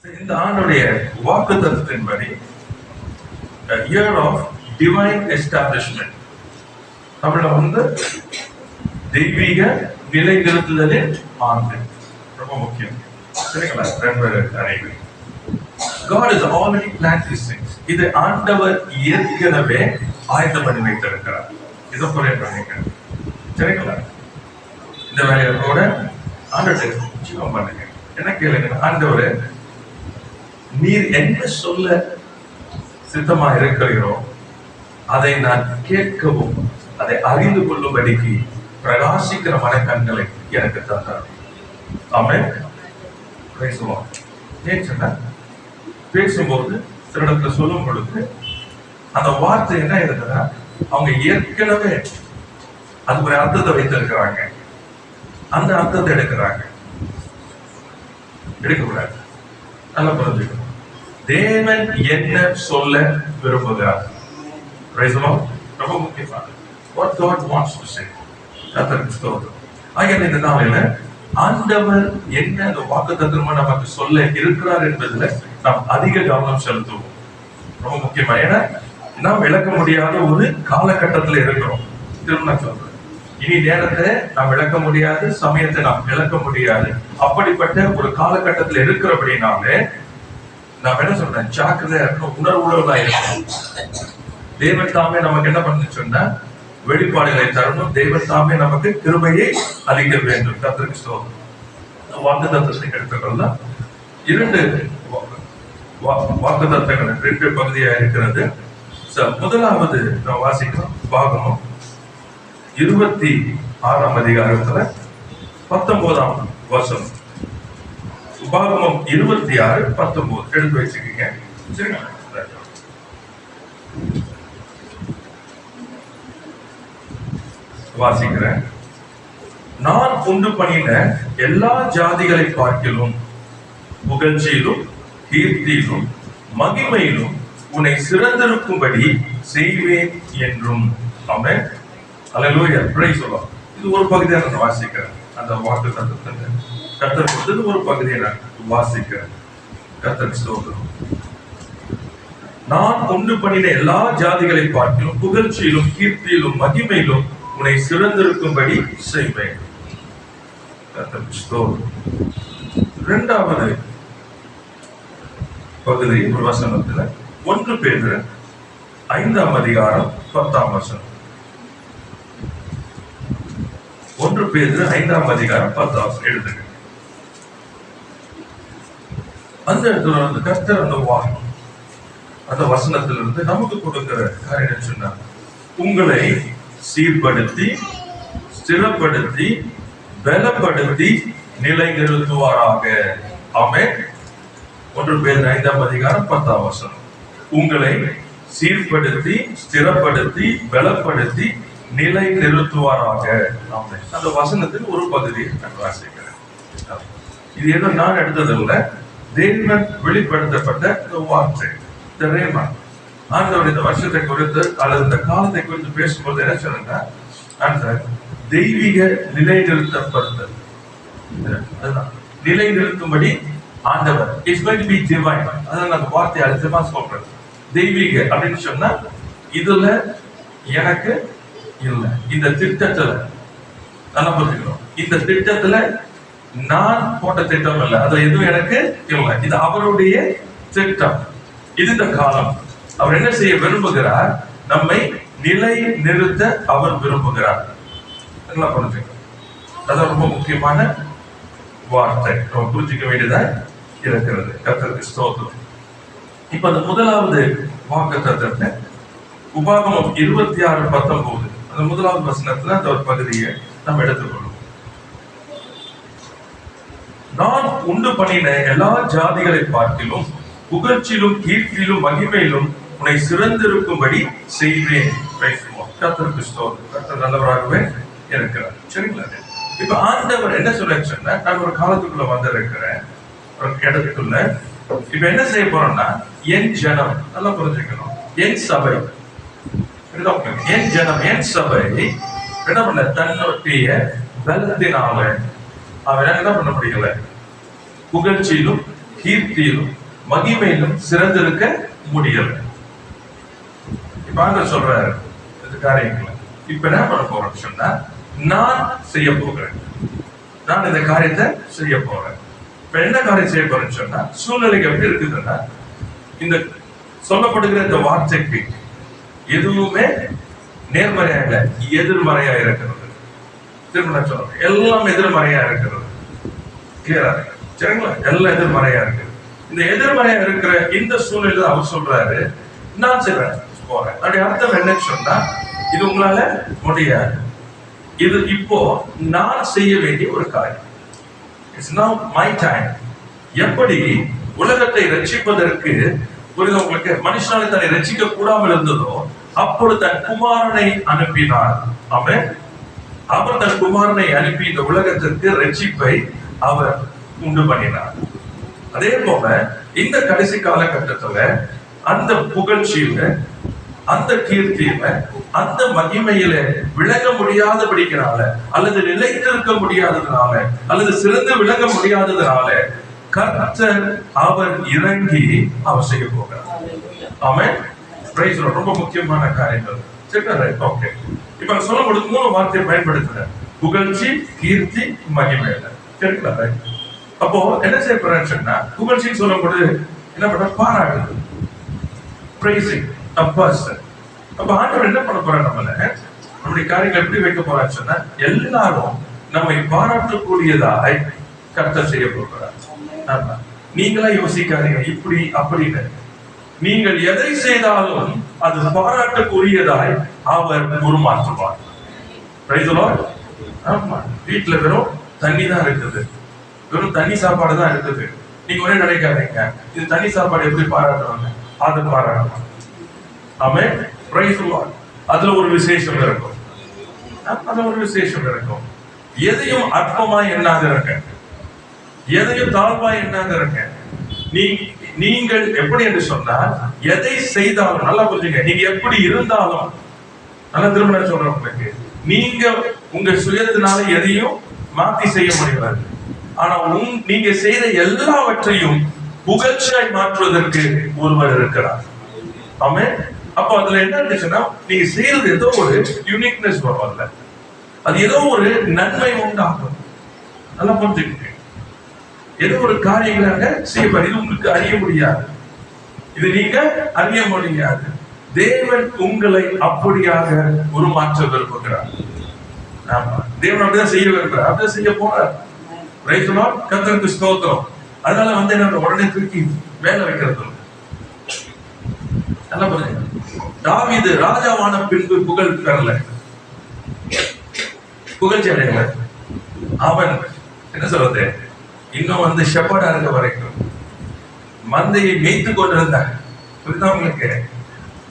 இந்த ஆண்டுடைய வாக்குத்தத்தத்தின்படி year of divine establishment, தமிழ்ல தெய்வீக நிலைநிறுத்துதலின் ஆண்டு. ரொம்ப முக்கியம். சரிங்களா? ரெண்டு God has already planned these things. இது ஆண்டவர் ஏற்கனவே ஆயத்தம் பண்ணி வைத்திருக்கிறார். இதை புரியுங்க. சரிங்களா? இந்த வேலையோட ஆண்டவர் ஜீவம் பண்ணுங்க. என்ன கேளுங்க, ஆண்டவரே நீர் என்ன சொல்ல சித்தமா இருக்கிறீரோ அதை நான் கேட்கவும் அதை அறிந்து கொள்ளும்படிக்கு பிரகாசிக்கிற மனக்கண்களை எனக்கு தந்தார். ஆமென். பேசுவோம். ஏன் சொன்னா, பேசும்போது சிலடத்துல சொல்லும் பொழுது அந்த வார்த்தை என்ன இருக்குன்னா, அவங்க ஏற்கனவே அது ஒரு அர்த்தத்தை வைத்திருக்கிறாங்க. அந்த அர்த்தத்தை எடுக்கக்கூடாது. நல்லா புரிஞ்சுக்கணும். தேவன் என்ன சொல்ல விரும்புகிறார் ரொம்ப முக்கியமானது. What God wants to say. கர்த்தருக்கு ஸ்தோத்திரம். ஆகையால் இந்த நாளில ஆண்டவர் என்ன அந்த வாக்குத்தத்தமா நமக்கு சொல்ல இருக்கிறார் என்பதுல நாம் அதிக கவனம் செலுத்துவோம். ரொம்ப முக்கியமா. ஏன்னா நாம் விளக்க முடியாத ஒரு காலகட்டத்தில் இருக்கிறோம். திரும்ப சொல்றேன், இனி நேரத்தை நாம் விளக்க முடியாது, சமயத்தை நாம் விளக்க முடியாது. அப்படிப்பட்ட ஒரு காலகட்டத்தில் இருக்கிறபடினாலே நாம் என்ன சொல்றேன், ஜாக்கிரதையா இருக்கணும், உணர்வுள்ளவர்களா இருக்கணும். தேவன் தாமே நமக்கு என்ன பண்ண சொன்னா வெளிப்பாடுகளை தரணும். தேவன் தாமே நமக்கு கிருபையை அளிக்க வேண்டும். கர்த்தருக்கு ஸ்தோத்திரம். வாக்குத்தத்தத்தை எடுத்துக்கொள்ளலாம். இரண்டு வாக்குத்தத்தங்கள் ரெண்டு பகுதியா இருக்கிறது. முதலாவது நாம் வாசிக்கிறோம் பாகமம் 26ஆம் அதிகாரத்துல 19ஆம் வசனம். உபாகமம் 26:19 எடுத்து வச்சுக்கீங்க. சரிங்களா? வாசிக்கிறேன். நான் உண்டு பண்ணின எல்லா ஜாதிகளை பார்க்கிலும் புகழ்ச்சியிலும் கீர்த்தியிலும் மகிமையிலும் உன்னை சிறந்திருக்கும்படி செய்வேன் என்றும். Amen. Alleluia. Praise the lord. இது ஒரு பகுதியை நான் வாசிக்கிறேன். அந்த வாக்குத்தத்தத்தை கர்த்தர் கொடுத்தது ஒரு பகுதியை நான் வாசிக்கிறேன். கர்த்தருக்கு ஸ்தோத்திரம். நான் உண்டு பண்ணின எல்லா ஜாதிகளை பார்க்கிலும் புகழ்ச்சியிலும் கீர்த்தியிலும் மகிமையிலும் உன்னை சிறந்திருக்கும்படி செய்வேன். கர்த்தருக்கு ஸ்தோத்திரம். இரண்டாவது பகுதி ஒரு வசனத்துல 1 பேதுரு 5ஆம் அதிகாரம் 10ஆம் வசனம். 1 பேதுரு 5ஆம் அதிகாரம் 10ஆம் வசனம் எடுத்துக்க. அந்த இடத்துல கர்த்தர் அந்த வசனத்திலிருந்து நமக்கு கொடுக்கிற காரியம் சொன்னார், உங்களை சீர்படுத்தி ஸ்திரப்படுத்தி பலப்படுத்தி நிலைநிறுத்துவாராக. ஆமென். 1 பேதுரு 5ஆம் அதிகாரம் 10ஆம் வசனம். உங்களை சீர்படுத்தி ஸ்திரப்படுத்தி பலப்படுத்தி நிலை நிறுத்துவாராக. ஆமென். அந்த வசனத்தில் ஒரு பகுதியை நான் வாசிக்கிறேன். இது ஏதோ நான் எடுத்ததில்லை, தேவன் வெளிப்படுத்தப்பட்ட வார்த்தை. ஆண்டவர் இந்த வருஷத்தை குறித்து அல்லது இந்த காலத்தை குறித்து பேசும்போது என்ன சொல்லுங்க, அந்த தெய்வீக நிலைநிறுத்தப்படுத்தல், நிலைநிறுத்தும்படி ஆண்டவர் is going to B divine. அதான் அந்த வார்த்தை அழுத்தமா சொல்றேன். தெய்வீக அப்படின்னு சொன்னா இதுல எனக்கு இல்லை, இந்த திட்டத்துல நல்லா புரிஞ்சுக்கணும். இந்த திட்டத்துல நான் போட்ட திட்டம் இல்லை, அதுல எதுவும் எனக்கு இல்லை. இது அவருடைய திட்டம். இது இந்த காலம். அவர் என்ன செய்ய விரும்புகிறார், நம்மை நிலை நிறுத்த அவர் விரும்புகிறார். நல்லா புரிஞ்சுக்கணும். அதான் ரொம்ப முக்கியமான வார்த்தை, நம்ம புரிஞ்சுக்க வேண்டியதா இருக்கிறது. கர்த்தருக்கு ஸ்தோத்திரம். இப்ப அந்த முதலாவது வாக்குத்தத்தத்தை உபாகமம் 26:19 அந்த முதலாவது வசனத்துல அந்த ஒரு பகுதியை நம்ம எடுத்துக்கொள்ளும். நான் உண்டு பண்ணின எல்லா ஜாதிகளை பார்க்கிலும் புகழ்ச்சியிலும் கீர்த்தியிலும் மகிமையிலும் உன்னை சிறந்திருக்கும்படி செய்வேன். கர்த்தருக்கு ஸ்தோத்திரம். கர்த்தர் நல்லவராகவே இருக்கிறார். சரிங்களா? இப்ப ஆண்டவர் என்ன சொல்ல சொன்னா, நான் ஒரு காலத்துக்குள்ள வந்திருக்கிறேன், ஒரு இடத்துக்குள்ள. இப்ப என்ன செய்ய போறோம்னா, என் ஜனம் நல்லா புரிஞ்சுக்கணும், என் சபை, என் ஜனம் என் சபை என்ன பண்ண, தன்னுடைய பலத்தினால அவன் என்ன பண்ண முடியல, புகழ்ச்சியிலும் கீர்த்தியிலும் மகிமையிலும் சிறந்திருக்க முடியல. இப்ப ஆண்டவர் சொல்றாரு இந்த காரியங்களை. இப்ப என்ன பண்ண போறேன்னு சொன்னா, நான் செய்ய போகிறேன், நான் இந்த காரியத்தை செய்ய போறேன். இப்ப என்ன காரியம் செய்ய போறேன்னு சொன்னா, சூழ்நிலைக்கு எப்படி இருக்குதுன்னா, இந்த சொல்லப்படுகிற இந்த வார்த்தைக்கு எதுவுமே நேர்மறையா இல்லை, எதிர்மறையா இருக்கிறது. திரும்ப சொல்றேன், எல்லாம் எதிர்மறையா இருக்கிறது. கிளியரா இருக்கு சரிங்களா? எல்லாம் எதிர்மறையா இருக்கு. இந்த எதிர்மறையா இருக்கிற இந்த சூழ்நிலை அவர் சொல்றாரு, நான் செய்றேன் போறேன். அப்படி அர்த்தம் என்னன்னு சொன்னா, இது உங்களால முடியாது, இது இப்போ நான் செய்ய வேண்டிய ஒரு காரியம். It's now my time. எப்படி உலகத்தை ரட்சிப்பதற்கு உங்களுக்கு மனுஷனால தன்னை ரட்சிக்க கூடாமல் இருந்ததோ, அப்பொழுது தன் குமாரனை அனுப்பினார். அவன் அவர் தன் குமாரனை அனுப்பி இந்த உலகத்திற்கு ரட்சிப்பை அவர் உண்டு பண்ணினார். அதே போல இந்த கடைசி காலகட்டத்துல அந்த புகழ்ச்சியில, அந்த கீர்த்தியில, அந்த மகிமையில விளங்க முடியாதபடினால, அல்லது நிலைத்திருக்க முடியாததுனால, அல்லது சிறந்து விளங்க முடியாததுனால கர்த்தர் அவர் இறங்கி அவர் செய்ய போகிறார். ஆமென். Praise the lord. ரொம்ப முக்கியமான காரியங்கள். சரி, ஓகே. இப்ப சொல்லும்போது 3 வார்த்தையை பயன்படுத்துறேன்: புகழ்ச்சி, கீர்த்தி, மகிமை. சரிங்களா? அப்போ என்ன செய்ய போறேன்னு சொன்னா, புகழ்ச்சின்னு சொல்லும்போது என்ன பண்ற, பாராட்டுது, பிரைசிங் a person. அப்ப ஆண்டவர் என்ன பண்ண போறார், நம்முடைய காரியங்கள் எப்படி வைக்க போறான்னு சொன்னா, எல்லாரும் நம்மை பாராட்டக்கூடியதாய் கர்த்தர் செய்ய போகிறார். நீங்களா யோசிக்காதீங்க இப்படி அப்படின்னு. நீங்கள் எதை செய்தாலும் அது பாராட்டக்கூடியதாய் அவர் உருமாற்றுவார். Price the Lord. ஆமா, வீட்டுல வெறும் தண்ணி தான் இருக்குது, வெறும் தண்ணி சாப்பாடு தான் இருக்குது. நீங்க ஒரே நினைக்காதீங்க, இது தண்ணி சாப்பாடு எப்படி பாராட்டுவாங்க, அது பாராட்டுவாங்க. ஆமென். Praise the lord. அதுல ஒரு விசேஷம் இருக்கும், அதுல ஒரு விசேஷம் இருக்கும். எதையும் அற்பமா எண்ணாத இருக்க, எதையும் தாழ்வா எண்ணாத இருக்க. நீங்கள் எப்படி என்று சொன்னால், எதை செய்தாலும் நல்லா புரிஞ்சுங்க, நீங்க எப்படி இருந்தாலும், நல்லா திரும்ப சொல்றேன் உங்களுக்கு, நீங்க உங்க சுயத்தினால எதையும் மாத்தி செய்ய முடியாது. ஆனா நீங்க செய்த எல்லாவற்றையும் புகழ்ச்சியாய் மாற்றுவதற்கு ஒருவர் இருக்கிறார். ஆமென். அப்ப அதுல என்ன இருந்துச்சுன்னா, நீங்க செய்யறது ஏதோ ஒரு யூனிக்னஸ் வரும், அது ஏதோ ஒரு நன்மை உண்டாகும். நல்லா புரிஞ்சுக்கிட்டு ஏதோ ஒரு காரியங்களாக செய்யப்படும். இது உங்களுக்கு அறிய முடியாது, இது நீங்க அறிய முடியாது. தேவன் உங்களை அப்படியாக உருமாற்ற விரும்புகிறார். ஆமா, தேவன் அப்படிதான் செய்ய விரும்புகிறார், அப்படிதான் செய்ய போறார். Price the lord. கர்த்தருக்கு ஸ்தோத்திரம். அதனால என்ன உடனே தூக்கி வேலை வைக்கிறது. நல்லா புரியுங்க. தாவீது ராஜாவான பின்பு புகழ் பெறல, புகழ்ச்சி அடையல. அவன் என்ன சொல்றது, இன்னும் ஷெப்பர்டா இருக்க வரைக்கும் மந்தையை மேய்த்து கொண்டிருந்தாங்க. புரியுதா உங்களுக்கு?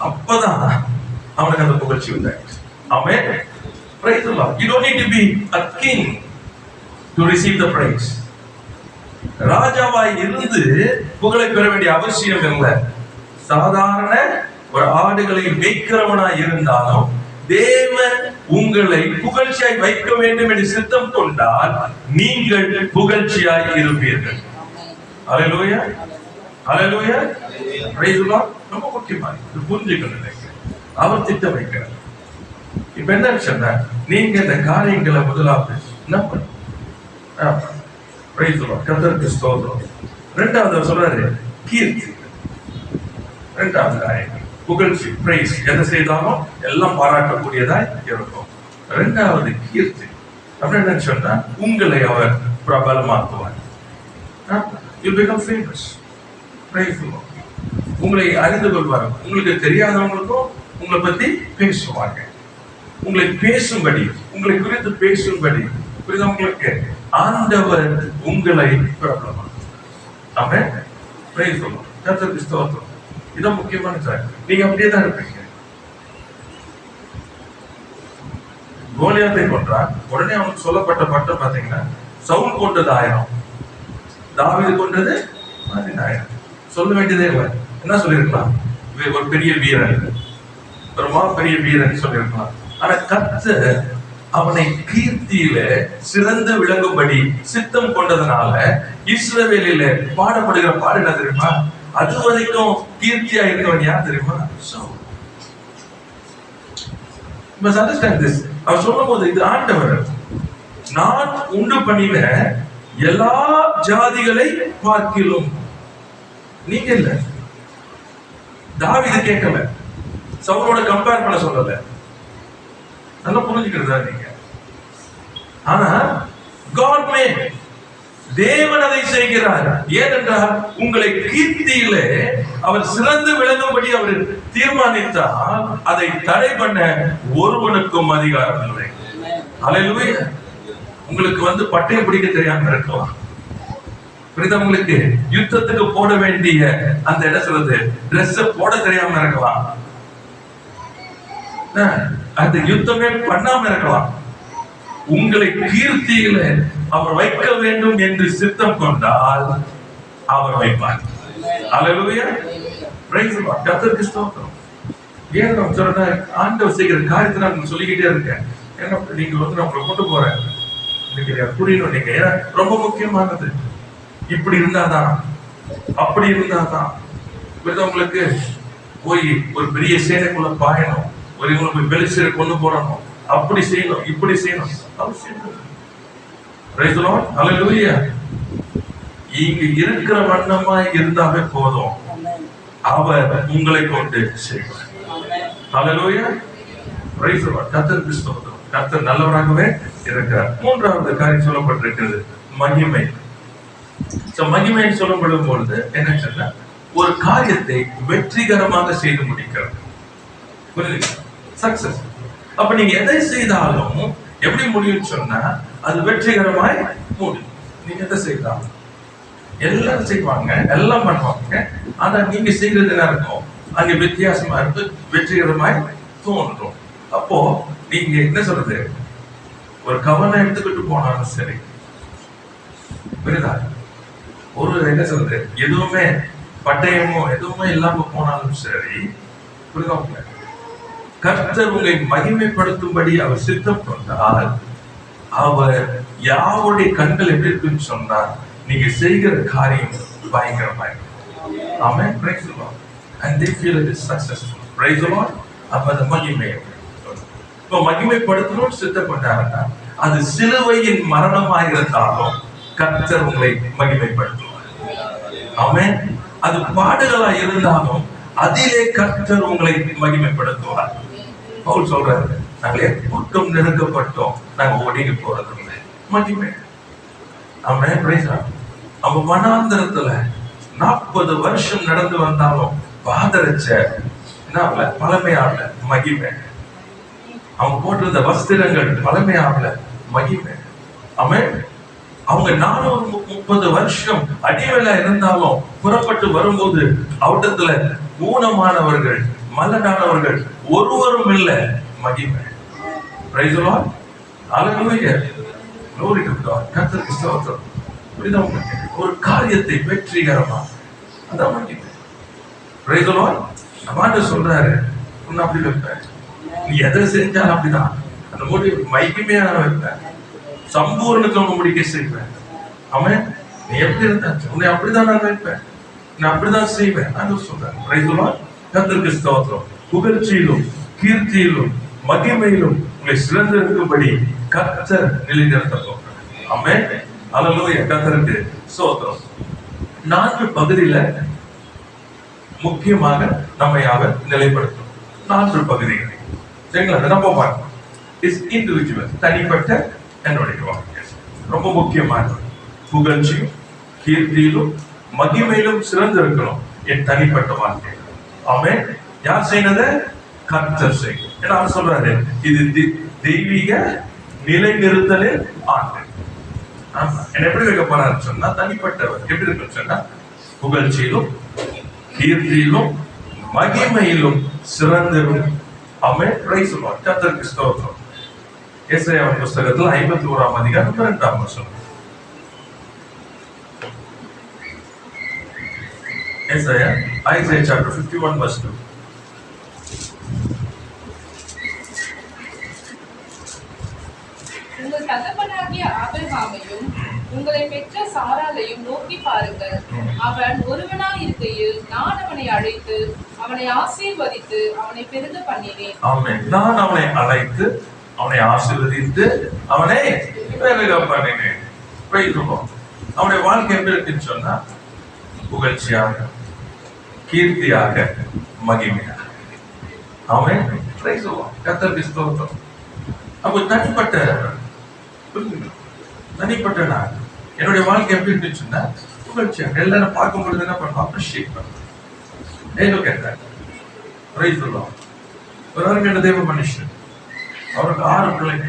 அப்பதான் அவனுக்கு அந்த புகழ்ச்சி உண்டாயிடுச்சு. ஆமென். Praise the Lord. You don't need to be a king to receive the praise. ராஜாவாய் இருந்து புகழை பெற வேண்டிய அவசியம் இல்லை. சாதாரண ஒரு ஆடுகளை மேய்க்கிறவனாய் இருந்தாலும் தேவன் உங்களை புகழ்ச்சியாய் வைக்க வேண்டும் என்று சித்தம் கொண்டால் நீங்கள் புகழ்ச்சியாய் இருப்பீர்கள். Hallelujah, hallelujah. Praise the lord. ரொம்ப முக்கியமானது புரிஞ்சுக்கணும், அவர் திட்டம் வைக்கிறார். இப்ப என்ன சொன்னா, நீங்க இந்த காரியங்களை முதலாவது நம்பணும். Price the lord. கர்த்தருக்கு ஸ்தோத்திரம். இரண்டாவது சொல்றாரு கீர்த்தி. இரண்டாவது காரியம் புகழ்ச்சி, பிரைஸ். எதை செய்தாலும் எல்லாம் பாராட்டக்கூடியதாய் இருக்கும். இரண்டாவது கீர்த்தி. அப்படின்னு என்ன சொன்னா, உங்களை அவர் பிரபலமாக்குவார். You become famous. Praise the Lord. உங்களை அறிந்து கொள்வார். உங்களுக்கு தெரியாதவங்களுக்கும் உங்களை பத்தி பேசுவாங்க. உங்களை பேசும்படி, உங்களை குறித்து பேசும்படி, புரியுதா உங்களுக்கு? ஆண்டவர் உங்களை பிரபலமாக்குவார். ஆமென். Praise the Lord. கர்த்தருக்கு ஸ்தோத்திரம். இதான் முக்கியமான சார். நீங்க அப்படியே தான் இருப்பீங்க. கோலியாத்தை கொன்றான். உடனே அவனுக்கு சொல்லப்பட்ட பட்டம் பாத்தீங்கன்னா, சவுல் கொண்டது 1000, தாவீது கொண்டது 10000. சொல்ல வேண்டியதே இல்லை. என்ன சொல்லிருக்கலாம், ஒரு பெரிய வீரன், ஒரு பெரிய வீரன் சொல்லிருக்கலாம். ஆனா கர்த்தர் அவனை கீர்த்தியில சிறந்து விளங்கும்படி சித்தம் கொண்டதனால இஸ்ரவேலில பாடப்படுகிற பாடு என்ன தெரியுமா? அது வரைக்கும் கீர்த்தியா இருந்தவன் யார் தெரியுமா? அவர் சொல்லும் போது இது ஆண்டவர், நான் உண்டு பண்ணின எல்லா ஜாதிகளை பார்க்கிலும். நீங்க இல்ல, தாவீது கேட்கல, சவுலோட கம்பேர் பண்ண சொல்லல. நல்லா புரிஞ்சுக்கிறதா நீங்க? ஆனா God made, தேவன் அதை செய்கிறார். ஏனென்றால் உங்களை கீர்த்தியிலே அவர் சிறந்து விளங்கும்படி அவர் தீர்மானித்தால் அதை தடை பண்ண ஒருவனுக்கும் அதிகாரம் இல்லை. அல்லேலூயா. உங்களுக்கு பட்டயம் பிடிக்க தெரியாம இருக்கலாம், புரியுதா? உங்களுக்கு யுத்தத்துக்கு போட வேண்டிய அந்த என்ன சொல்றது டிரெஸ் போட தெரியாம இருக்கலாம், அந்த யுத்தமே பண்ணாம இருக்கலாம். உங்களை கீர்த்தியில அவர் வைக்க வேண்டும் என்று சித்தம் கொண்டால் அவர் வைப்பார். அல்லேலூயா. Praise the lord. கர்த்தருக்கு ஸ்தோத்திரம். ஏன் நான் சொல்றேன், ஆண்டவர் செய்கிற காரியத்தை நான் சொல்லிக்கிட்டே இருக்கேன். ஏன்னா நீங்க நான் உங்களை கொண்டு போறேன், நீங்க புரியணும். நீங்க ஏன்னா ரொம்ப முக்கியமானது. இப்படி இருந்தாதான், அப்படி இருந்தாதான் உங்களுக்கு போய் ஒரு பெரிய சேனைக்குள்ள பாயணும், ஒரு இவங்களை போய் பெலிஸ்தரை கொண்டு போடணும், அப்படி செய்யணும், இப்படி செய்யணும். Praise the Lord. Hallelujah. இங்க இருக்கிற வண்ணமாய் இருந்தாவே போதும், அவர் உங்களை கொண்டு செய்வார். Hallelujah. Praise the Lord. கர்த்தருக்கு ஸ்தோத்திரம். கர்த்தர் நல்லவராகவே இருக்கிறார். மூன்றாவது காரியம் சொல்லப்பட்டிருக்கிறது, மகிமை. மகிமை சொல்லப்படும் பொழுது என்ன சொன்னா, ஒரு காரியத்தை வெற்றிகரமாக செய்து முடிக்கிறது. புரியுது? சக்சஸ். அப்ப நீங்க எதை செய்தாலும் எப்படி முடியும் சொன்னா, அது வெற்றிகரமாய் முடியும். நீங்க எதை செய்தாலும் எல்லாரும் செய்வாங்க, எல்லாம் பண்ணுவாங்க. ஆனா நீங்க செய்யறது என்ன இருக்கும், அங்க வித்தியாசமா இருந்து வெற்றிகரமாய் தோன்றும். அப்போ நீங்க என்ன சொல்றது, ஒரு கவனம் எடுத்துக்கிட்டு போனாலும் சரி, புரியுதா? ஒரு என்ன சொல்றது, எதுவுமே பட்டயமோ எதுவுமே இல்லாம போனாலும் சரி, புரியுதா? கர்த்தர் உங்களை மகிமைப்படுத்தும்படி அவர் சித்தம் கொண்டால் அவர் யாருடைய கண்கள் எப்படி இருக்குன்னு சொன்னார், நீங்க செய்கிற காரியம் பயங்கரமாய். ஆமென். Praise the Lord. And they feel it is successful. Praise the Lord. அப்ப அந்த மகிமை இப்போ மகிமைப்படுத்தணும்னு சித்தம் கொண்டாருன்னா, அது சிலுவையின் மரணமாக இருந்தாலும் கர்த்தர் உங்களை மகிமைப்படுத்துவார். ஆமென். அது பாடுகளா இருந்தாலும் அதிலே கர்த்தர் உங்களை மகிமைப்படுத்துவார். பவுல் சொல்றாரு, நாங்கள் எப்பக்கம் நெருக்கப்பட்டோம், நாங்க ஒடுங்கி போறது இல்லை, மகிமை. ஆமென். Praise the lord. அவன் வனாந்தரத்துல 40 வருஷம் நடந்து வந்தாலும் பாதரட்ச என்ன பழமையாகல, மகிமை. அவன் போட்டிருந்த வஸ்திரங்கள் பழமையாகல, மகிமை. ஆமென். அவங்க 430 வருஷம் அடிமையில இருந்தாலும் புறப்பட்டு வரும்போது அவட்டத்துல ஊனமானவர்கள், மலடானவர்கள் ஒருவரும் இல்லை, மகிமை. Praise the Lord. Hallelujah. Glory to God. கர்த்தருக்கு ஸ்தோத்திரம். புரியுதா உங்களுக்கு? ஒரு காரியத்தை வெற்றிகரமா அந்த மகிமை. Praise the Lord. ஆண்டவர் சொல்றாரு, உன்னை அப்படி வைப்பேன், நீ எதை செஞ்சாலும் அப்படிதான், அந்த முடிவு மகிமையா வைப்பேன், சம்பூர்ணத்தை முடிக்க செய்வேன். ஆமென். நீ எப்படி இருந்தா உன்னை அப்படிதான் நான் வைப்பேன், நான் அப்படிதான் செய்வேன். ஆண்டவர் சொல்றாரு. Praise the Lord. கர்த்தருக்கு ஸ்தோத்திரம். புகழ்ச்சியிலும் கீர்த்தியிலும் மகிமையிலும் உங்களை சிறந்திருக்கும்படி கர்த்தர் நிலைநிறுத்த போகிறார். ஆமென். அல்லேலூயா. கர்த்தருக்கு ஸ்தோத்திரம். 4 பகுதியில முக்கியமாக நம்மை அவர் நிலைப்படுத்தும். 4 பகுதிகள் சரிங்களா? நம்ம பார்ப்போம். இஸ் இண்டிவிஜுவல், தனிப்பட்ட என்னுடைய வாழ்க்கை ரொம்ப முக்கியமானது. புகழ்ச்சியும் கீர்த்தியிலும் மகிமையிலும் சிறந்திருக்கணும் என் தனிப்பட்ட வாழ்க்கை. ஆமென். யார் செய்யறது? கர்த்தர் செய்யும். ஏன்னா அவர் சொல்றாரு, இது தெய்வீக நிலைநிறுத்தலில் ஆண்டு. என்ன எப்படி வைக்க போறாரு சொன்னா, தனிப்பட்டவர் எப்படி இருக்குன்னு சொன்னா, புகழ்ச்சியிலும் கீர்த்தியிலும் மகிமையிலும் சிறந்திரும். ஆமென். Praise the lord. கர்த்தருக்கு ஸ்தோத்திரம். ஏசாயா புத்தகத்தில் 51ஆம் அதிகாரம் 2ஆம் வசனம். Isaiah chapter 51 verse 2. தகப்பனாகிய ஆபிரகாமையும் உங்களை பெற்ற சாராளையும் நோக்கி பாருங்கள். அவன் ஒருவனாயிருக்கையில் நான் அவனை அழைத்து அவனை ஆசீர்வதித்து அவனை பெருக பண்ணினேன். ஆமென். நான் அவனை அழைத்து அவனை ஆசீர்வதித்து அவனை பெருக பண்ணினேன். அவனுடைய வாழ்க்கை எப்படி இருக்குன்னு சொன்னா புகழ்ச்சியாக, கீர்த்தியாக, மகிமையாக. அவன் கர்த்தருக்கு ஸ்தோத்திரம். அப்போ தனிப்பட்ட நான் என்னுடைய வாழ்க்கை எப்படி இருந்துச்சுன்னா புகழ்ச்சியாக எல்லாரும் பார்க்கும் பொழுது என்ன பண்ணுவோம்? அப்ரிஷியேட் பண்ணுவோம். ஒரு அருமையான தேவ மனுஷன், அவருக்கு 6 பிள்ளைங்க.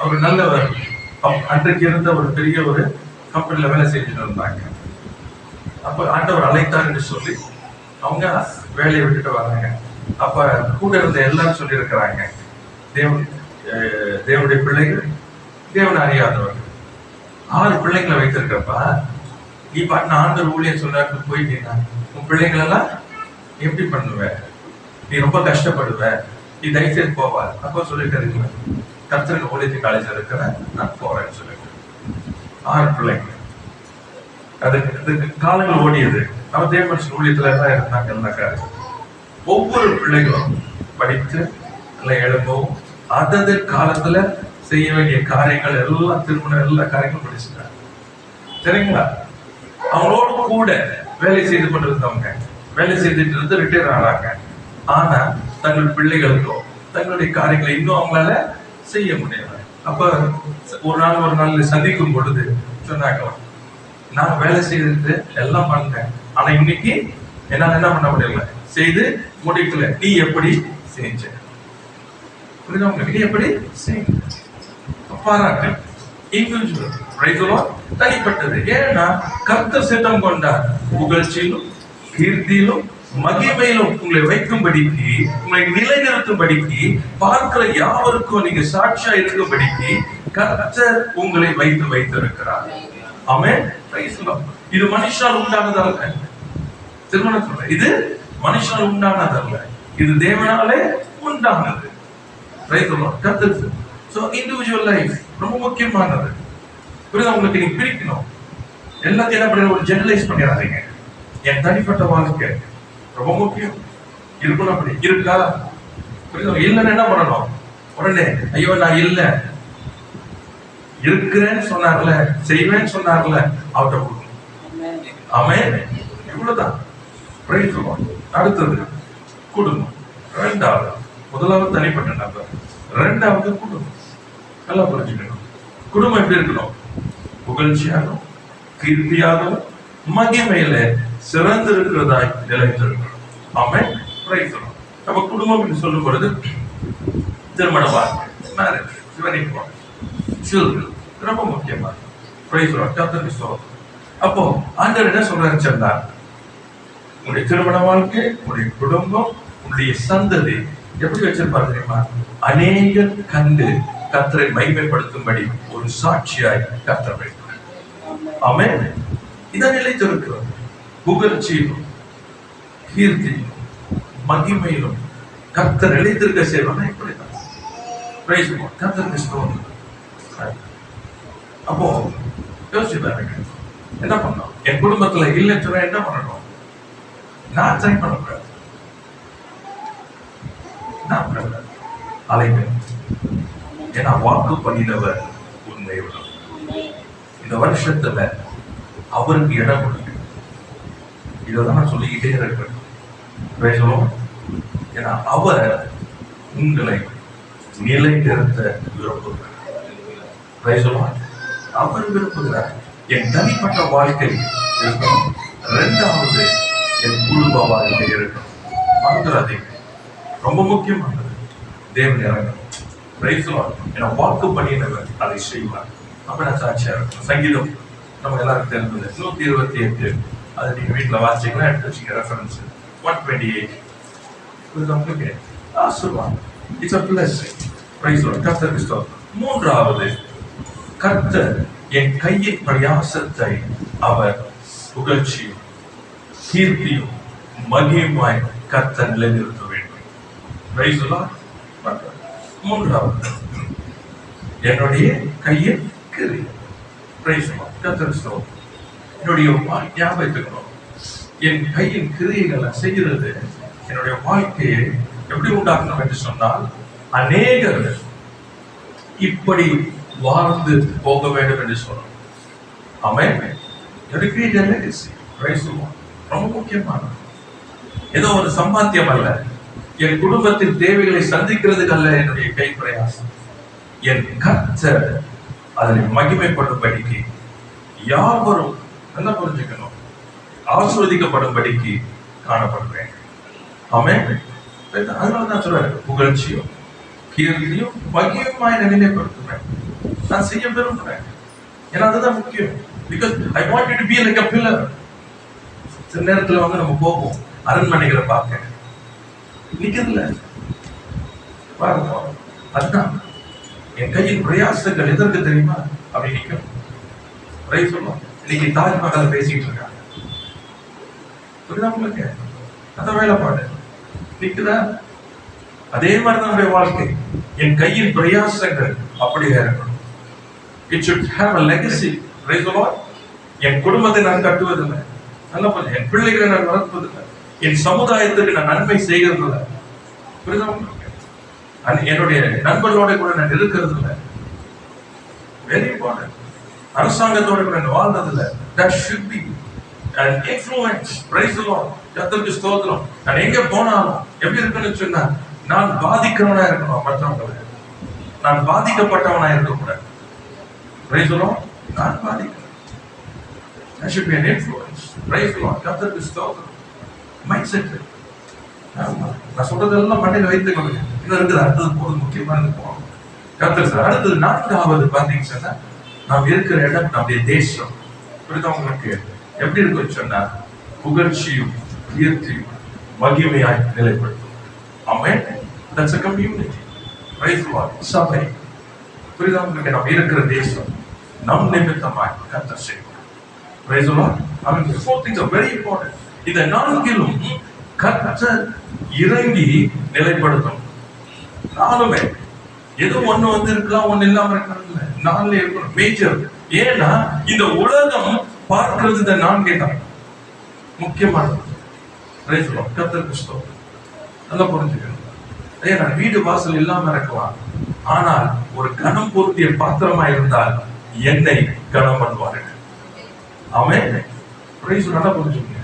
அவர் நல்லவர். அன்றைக்கு இருந்த ஒரு பெரிய ஒரு கம்பெனில வேலை செஞ்சுட்டு இருந்தாங்க. அப்ப ஆண்டவர் அழைத்தார் என்று சொல்லி அவங்க வேலையை விட்டுட்டு வராங்க. அப்ப கூட இருந்த எல்லாரும் சொல்லி இருக்கிறாங்க, தேவனுடைய பிள்ளைகள், தேவனை அறியாதவர்கள். 6 பிள்ளைங்களை வைத்திருக்கப்பா, நீ பாட்டு ஆண்டவர் ஊழியம் சொன்னாரு போயிட்டீங்கன்னா உன் பிள்ளைகள் எல்லாம் எப்படி பண்ணுவ? நீ ரொம்ப கஷ்டப்படுவ, நீ தயவுசெய்து போவா. அப்போ சொல்லிட்டு கர்த்தருக்கு ஊழியத்தை காலேஜ் இருக்கிற நான் போறேன்னு சொல்லிட்டு 6 பிள்ளைங்க. அதுக்கு காலங்கள் ஓடியது. நம்ம தேவமனுஷன் ஊழியத்துல எல்லாம் இருந்தாங்க. ஒவ்வொரு பிள்ளைகளும் படித்து எழும்பவும் அதது காலத்துல செய்ய வேண்டிய காரியங்கள் எல்லாம், திருமணம் எல்லா காரியங்களும் படிச்சுட்டாங்க. சரிங்களா? அவங்களோட கூட வேலை செய்து கொண்டிருந்தவங்க வேலை செய்துட்டு இருந்து ரிட்டையர் ஆனாங்க. ஆனா தங்கள் பிள்ளைகளுக்கோ தங்களுடைய காரியங்களை இன்னும் அவங்களால செய்ய முடியல. அப்ப ஒரு நாள் சந்திக்கும் பொழுது சொன்னாங்க, நான் வேலை செய்துட்டு எல்லாம் பண்ணேன், ஆனா இன்னைக்கு என்னால என்ன பண்ண முடியல, செய்து முடிக்கல. நீ எப்படி செஞ்ச? நீ எப்படி பாராட்டு. தனிப்பட்டது. ஏன்னா கர்த்தர் சித்தம் கொண்டார் புகழ்ச்சியிலும் கீர்த்தியிலும் மகிமையிலும் உங்களை வைக்கும்படிக்கு, உங்களை நிலைநிறுத்தும்படிக்கு, பார்க்கிற யாவருக்கும் நீங்க சாட்சியா இருக்கும்படிக்கு கர்த்தர் உங்களை வைத்திருக்கிறார். ஆமென். இது மனுஷால் உண்டானதல்ல. திருமணம் சொல்ற இது மனுஷால் உண்டானதல்ல, இது தேவனாலே உண்டானது. இண்டிவிஜுவல் லைஃப் ரொம்ப முக்கியமானது. உங்களுக்கு நீங்க பிரிக்கணும். எல்லாத்தையும் என்ன பண்ண ஒரு ஜெனரலைஸ் பண்ணிடாதீங்க. என் தனிப்பட்ட வாழ்க்கை ரொம்ப முக்கியம் இருக்கணும். அப்படி இருக்கா? இல்லைன்னு என்ன பண்ணணும்? உடனே ஐயோ நான் இல்லை, இருக்கிறேன்னு சொன்னார்ல, செய்வேன்னு சொன்னார்ல, அவர்கிட்ட கொடுக்கணும். ஆமென். இவ்வளவுதான். அடுத்தது குடும்பம். முதலாவது தனிப்பட்ட நபர், 2வது குடும்பம். நல்லா புரிஞ்சுக்கணும். குடும்பம் எப்படி இருக்கணும்? புகழ்ச்சியாகவும் கீர்த்தியாகவும் மகிமையில சிறந்திருக்கிறதாய் நிலைத்திருக்கணும். ஆமென். அப்ப குடும்பம் என்று சொல்லும் பொழுது திருமண வாழ்க்கை, மேரேஜ், வெரி இம்பார்ட்டன்ட். சில்ட்ரன் ரொம்ப முக்கியமா. அப்போ ஆண்டவர் என்ன சொல்றாரு சொன்னா, உங்களுடைய திருமண வாழ்க்கை, உங்களுடைய குடும்பம், உங்களுடைய சந்ததி எப்படி வச்சிருப்பாரு தெரியுமா? அநேகர் கண்டு கர்த்தரை மகிமைப்படுத்தும்படி ஒரு சாட்சியாய் கர்த்தர் வைப்பார். ஆமென். இதான் நிலைத்திருக்கிறது. புகழ்ச்சியிலும் கீர்த்தியிலும் மகிமையிலும் கர்த்தர் நிலைத்திருக்க செய்வாங்க. இப்படிதான் கர்த்தருக்கு ஸ்தோத்திரம். அப்போ யோசிச்சு பாருங்க, என்ன பண்ணணும்? என் குடும்பத்துல இல்லைன்னு சொன்னா என்ன பண்ணணும்? நான் ட்ரை பண்ணக்கூடாது. ஏன்னா வாக்கு பண்ணினவர் உண்மை உள்ளவர். இந்த வருஷத்துல அவருக்கு இடம் கொடுக்கு. இதான் நான் சொல்லிக்கிட்டே இருக்கிறேன். ஏன்னா அவர் உங்களை நிலை நிறுத்த விரும்புகிறார். அவர் விரும்புகிறார். என் தனிப்பட்ட வாழ்க்கை இருக்கணும். 2வது என் குடும்ப வாழ்க்கை இருக்கணும். மறந்துடாதீங்க, ரொம்ப முக்கியமானது. தேவன் இறங்கணும். வாக்கு பண்ணினவர் அதை செய்வார். அப்ப நான் சாட்சியா இருக்கணும். சங்கீதம் நம்ம எல்லாருக்கும் தெரிஞ்சது 128. அதை நீங்க வீட்டுல வாசிச்சீங்கன்னா எடுத்து வச்சுக்க. Reference 128. It's a blessing. Praise Lord. கர்த்தருக்கு ஸ்தோத்திரம். 3வது, கர்த்தர் என் கையின் பிரயாசத்தை அவர் புகழ்ச்சியும் கீர்த்தியும் மகிமையுமாய் கர்த்தர் நிலைநிறுத்த வேண்டும். Praise Lord. 3வது, என்னுடைய கையின் கிரியை. என்னுடைய ஞாபகத்துக்கணும், என் கையின் கிரியைகளை செய்கிறது என்னுடைய வாழ்க்கையை எப்படி உண்டாக்கணும் என்று சொன்னால், அநேகர் இப்படி வாழ்ந்து போக வேண்டும் என்று சொல்லணும். ஆமென். ரொம்ப முக்கியமானது. ஏதோ ஒரு சம்பாத்தியம் அல்ல, என் குடும்பத்தின் தேவைகளை சந்திக்கிறதுக்கு அல்ல என்னுடைய கை பிரயாசம். என் கர்த்தர் அதில் மகிமைப்படும்படிக்கு, யாவரும் நல்லா புரிஞ்சுக்கணும், ஆசீர்வதிக்கப்படும்படிக்கு காணப்படுறேன். ஆமென். அதனால தான் சொல்றாரு, புகழ்ச்சியும் கீர்த்தியும் மகிமையுமாய் நிலைப்படுத்துவேன். நான் செய்ய விரும்புறேன். ஏன்னா அதுதான் முக்கியம். Because I want you to be like a pillar. சில நேரத்துல நம்ம போவோம் அரண்மனைகளை பார்க்க, நிக்கிறதுல பாருங்க, அதுதான் என் கையின் பிரயாசங்கள் எதற்கு தெரியுமா அப்படி நிற்கும். சொல்லுவோம், இன்னைக்கு தாஜ்மஹாலை பேசிட்டு இருக்காங்க, புரியுதா உங்களுக்கு? அதான் வேலைப்பாடு நிக்குதா? அதே மாதிரிதான் நம்முடைய வாழ்க்கை. என் கையின் பிரயாசங்கள் அப்படியே இருக்கணும். It should have a legacy. Praise the Lord. என் குடும்பத்தை நான் கட்டுவதில்லை, நல்ல பண்ண என் பிள்ளைகளை நான் வளர்ப்பதில்லை, என் சமுதாயத்துக்கு நான் நன்மை செய்கிறதில்லை, புரியுதா உங்களுக்கு? என்னுடைய நண்பர்களோட கூட நான் இருக்கிறது இல்லை, வெரி இம்பார்ட்டன்ட். அரசாங்கத்தோட கூட நான் வாழ்ந்ததில்லை. That should be an influence. Praise the Lord. கர்த்தருக்கு ஸ்தோத்திரம். நான் எங்க போனாலும் எப்படி இருக்குன்னு சொன்னா, நான் பாதிக்கிறவனா இருக்கணும், மற்றவங்களை நான் பாதிக்கப்பட்டவனா இருக்கக்கூடாது. Praise the Lord. நான் பாதிக்கிறேன். That should be an influence. Praise the Lord. கர்த்தருக்கு ஸ்தோத்திரம். Mind set. நான் சொல்றதெல்லாம் மண்டையில் வைத்துக் கொள்ளுங்க. இன்னும் இருக்குது, அடுத்தது போது முக்கியமானது போகணும். கர்த்தர் சார் அடுத்தது 4வது பார்த்தீங்க சொன்னா, நாம் இருக்கிற இடம் நம்முடைய தேசம். புரியுதா உங்களுக்கு? எப்படி இருக்குன்னு சொன்னா, புகழ்ச்சியும் கீர்த்தியும் மகிமையாய் நிலைப்படுத்தும். ஆமென். That's a community. Praise the Lord. சபை. புரியுதா உங்களுக்கு? நாம் இருக்கிற தேசம் நம் நிமித்தமாய் கர்த்தர் செய்வார். Praise the Lord. I mean, the 4 things are very important. இந்த 4லும் கர்த்தர் இறங்கி நிலைப்படுத்தும். 4மே ஏதோ ஒண்ணு இருக்கலாம், ஒண்ணு இல்லாம இருக்கலாம், 4 இருக்கணும், மேஜர். ஏன்னா இந்த உலகம் பார்க்கிறது இந்த 4 தான் முக்கியமானது. Praise the Lord. கர்த்தருக்கு ஸ்தோத்திரம். நல்லா புரிஞ்சுக்கணும். ஏன்னா வீடு வாசல் இல்லாம இருக்கலாம், ஆனால் ஒரு கனம் பொருத்திய பாத்திரமா இருந்தால் என்னை கனம் பண்ணுவார்கள். ஆமென். பிரைஸ் நல்லா புரிஞ்சுக்கங்க.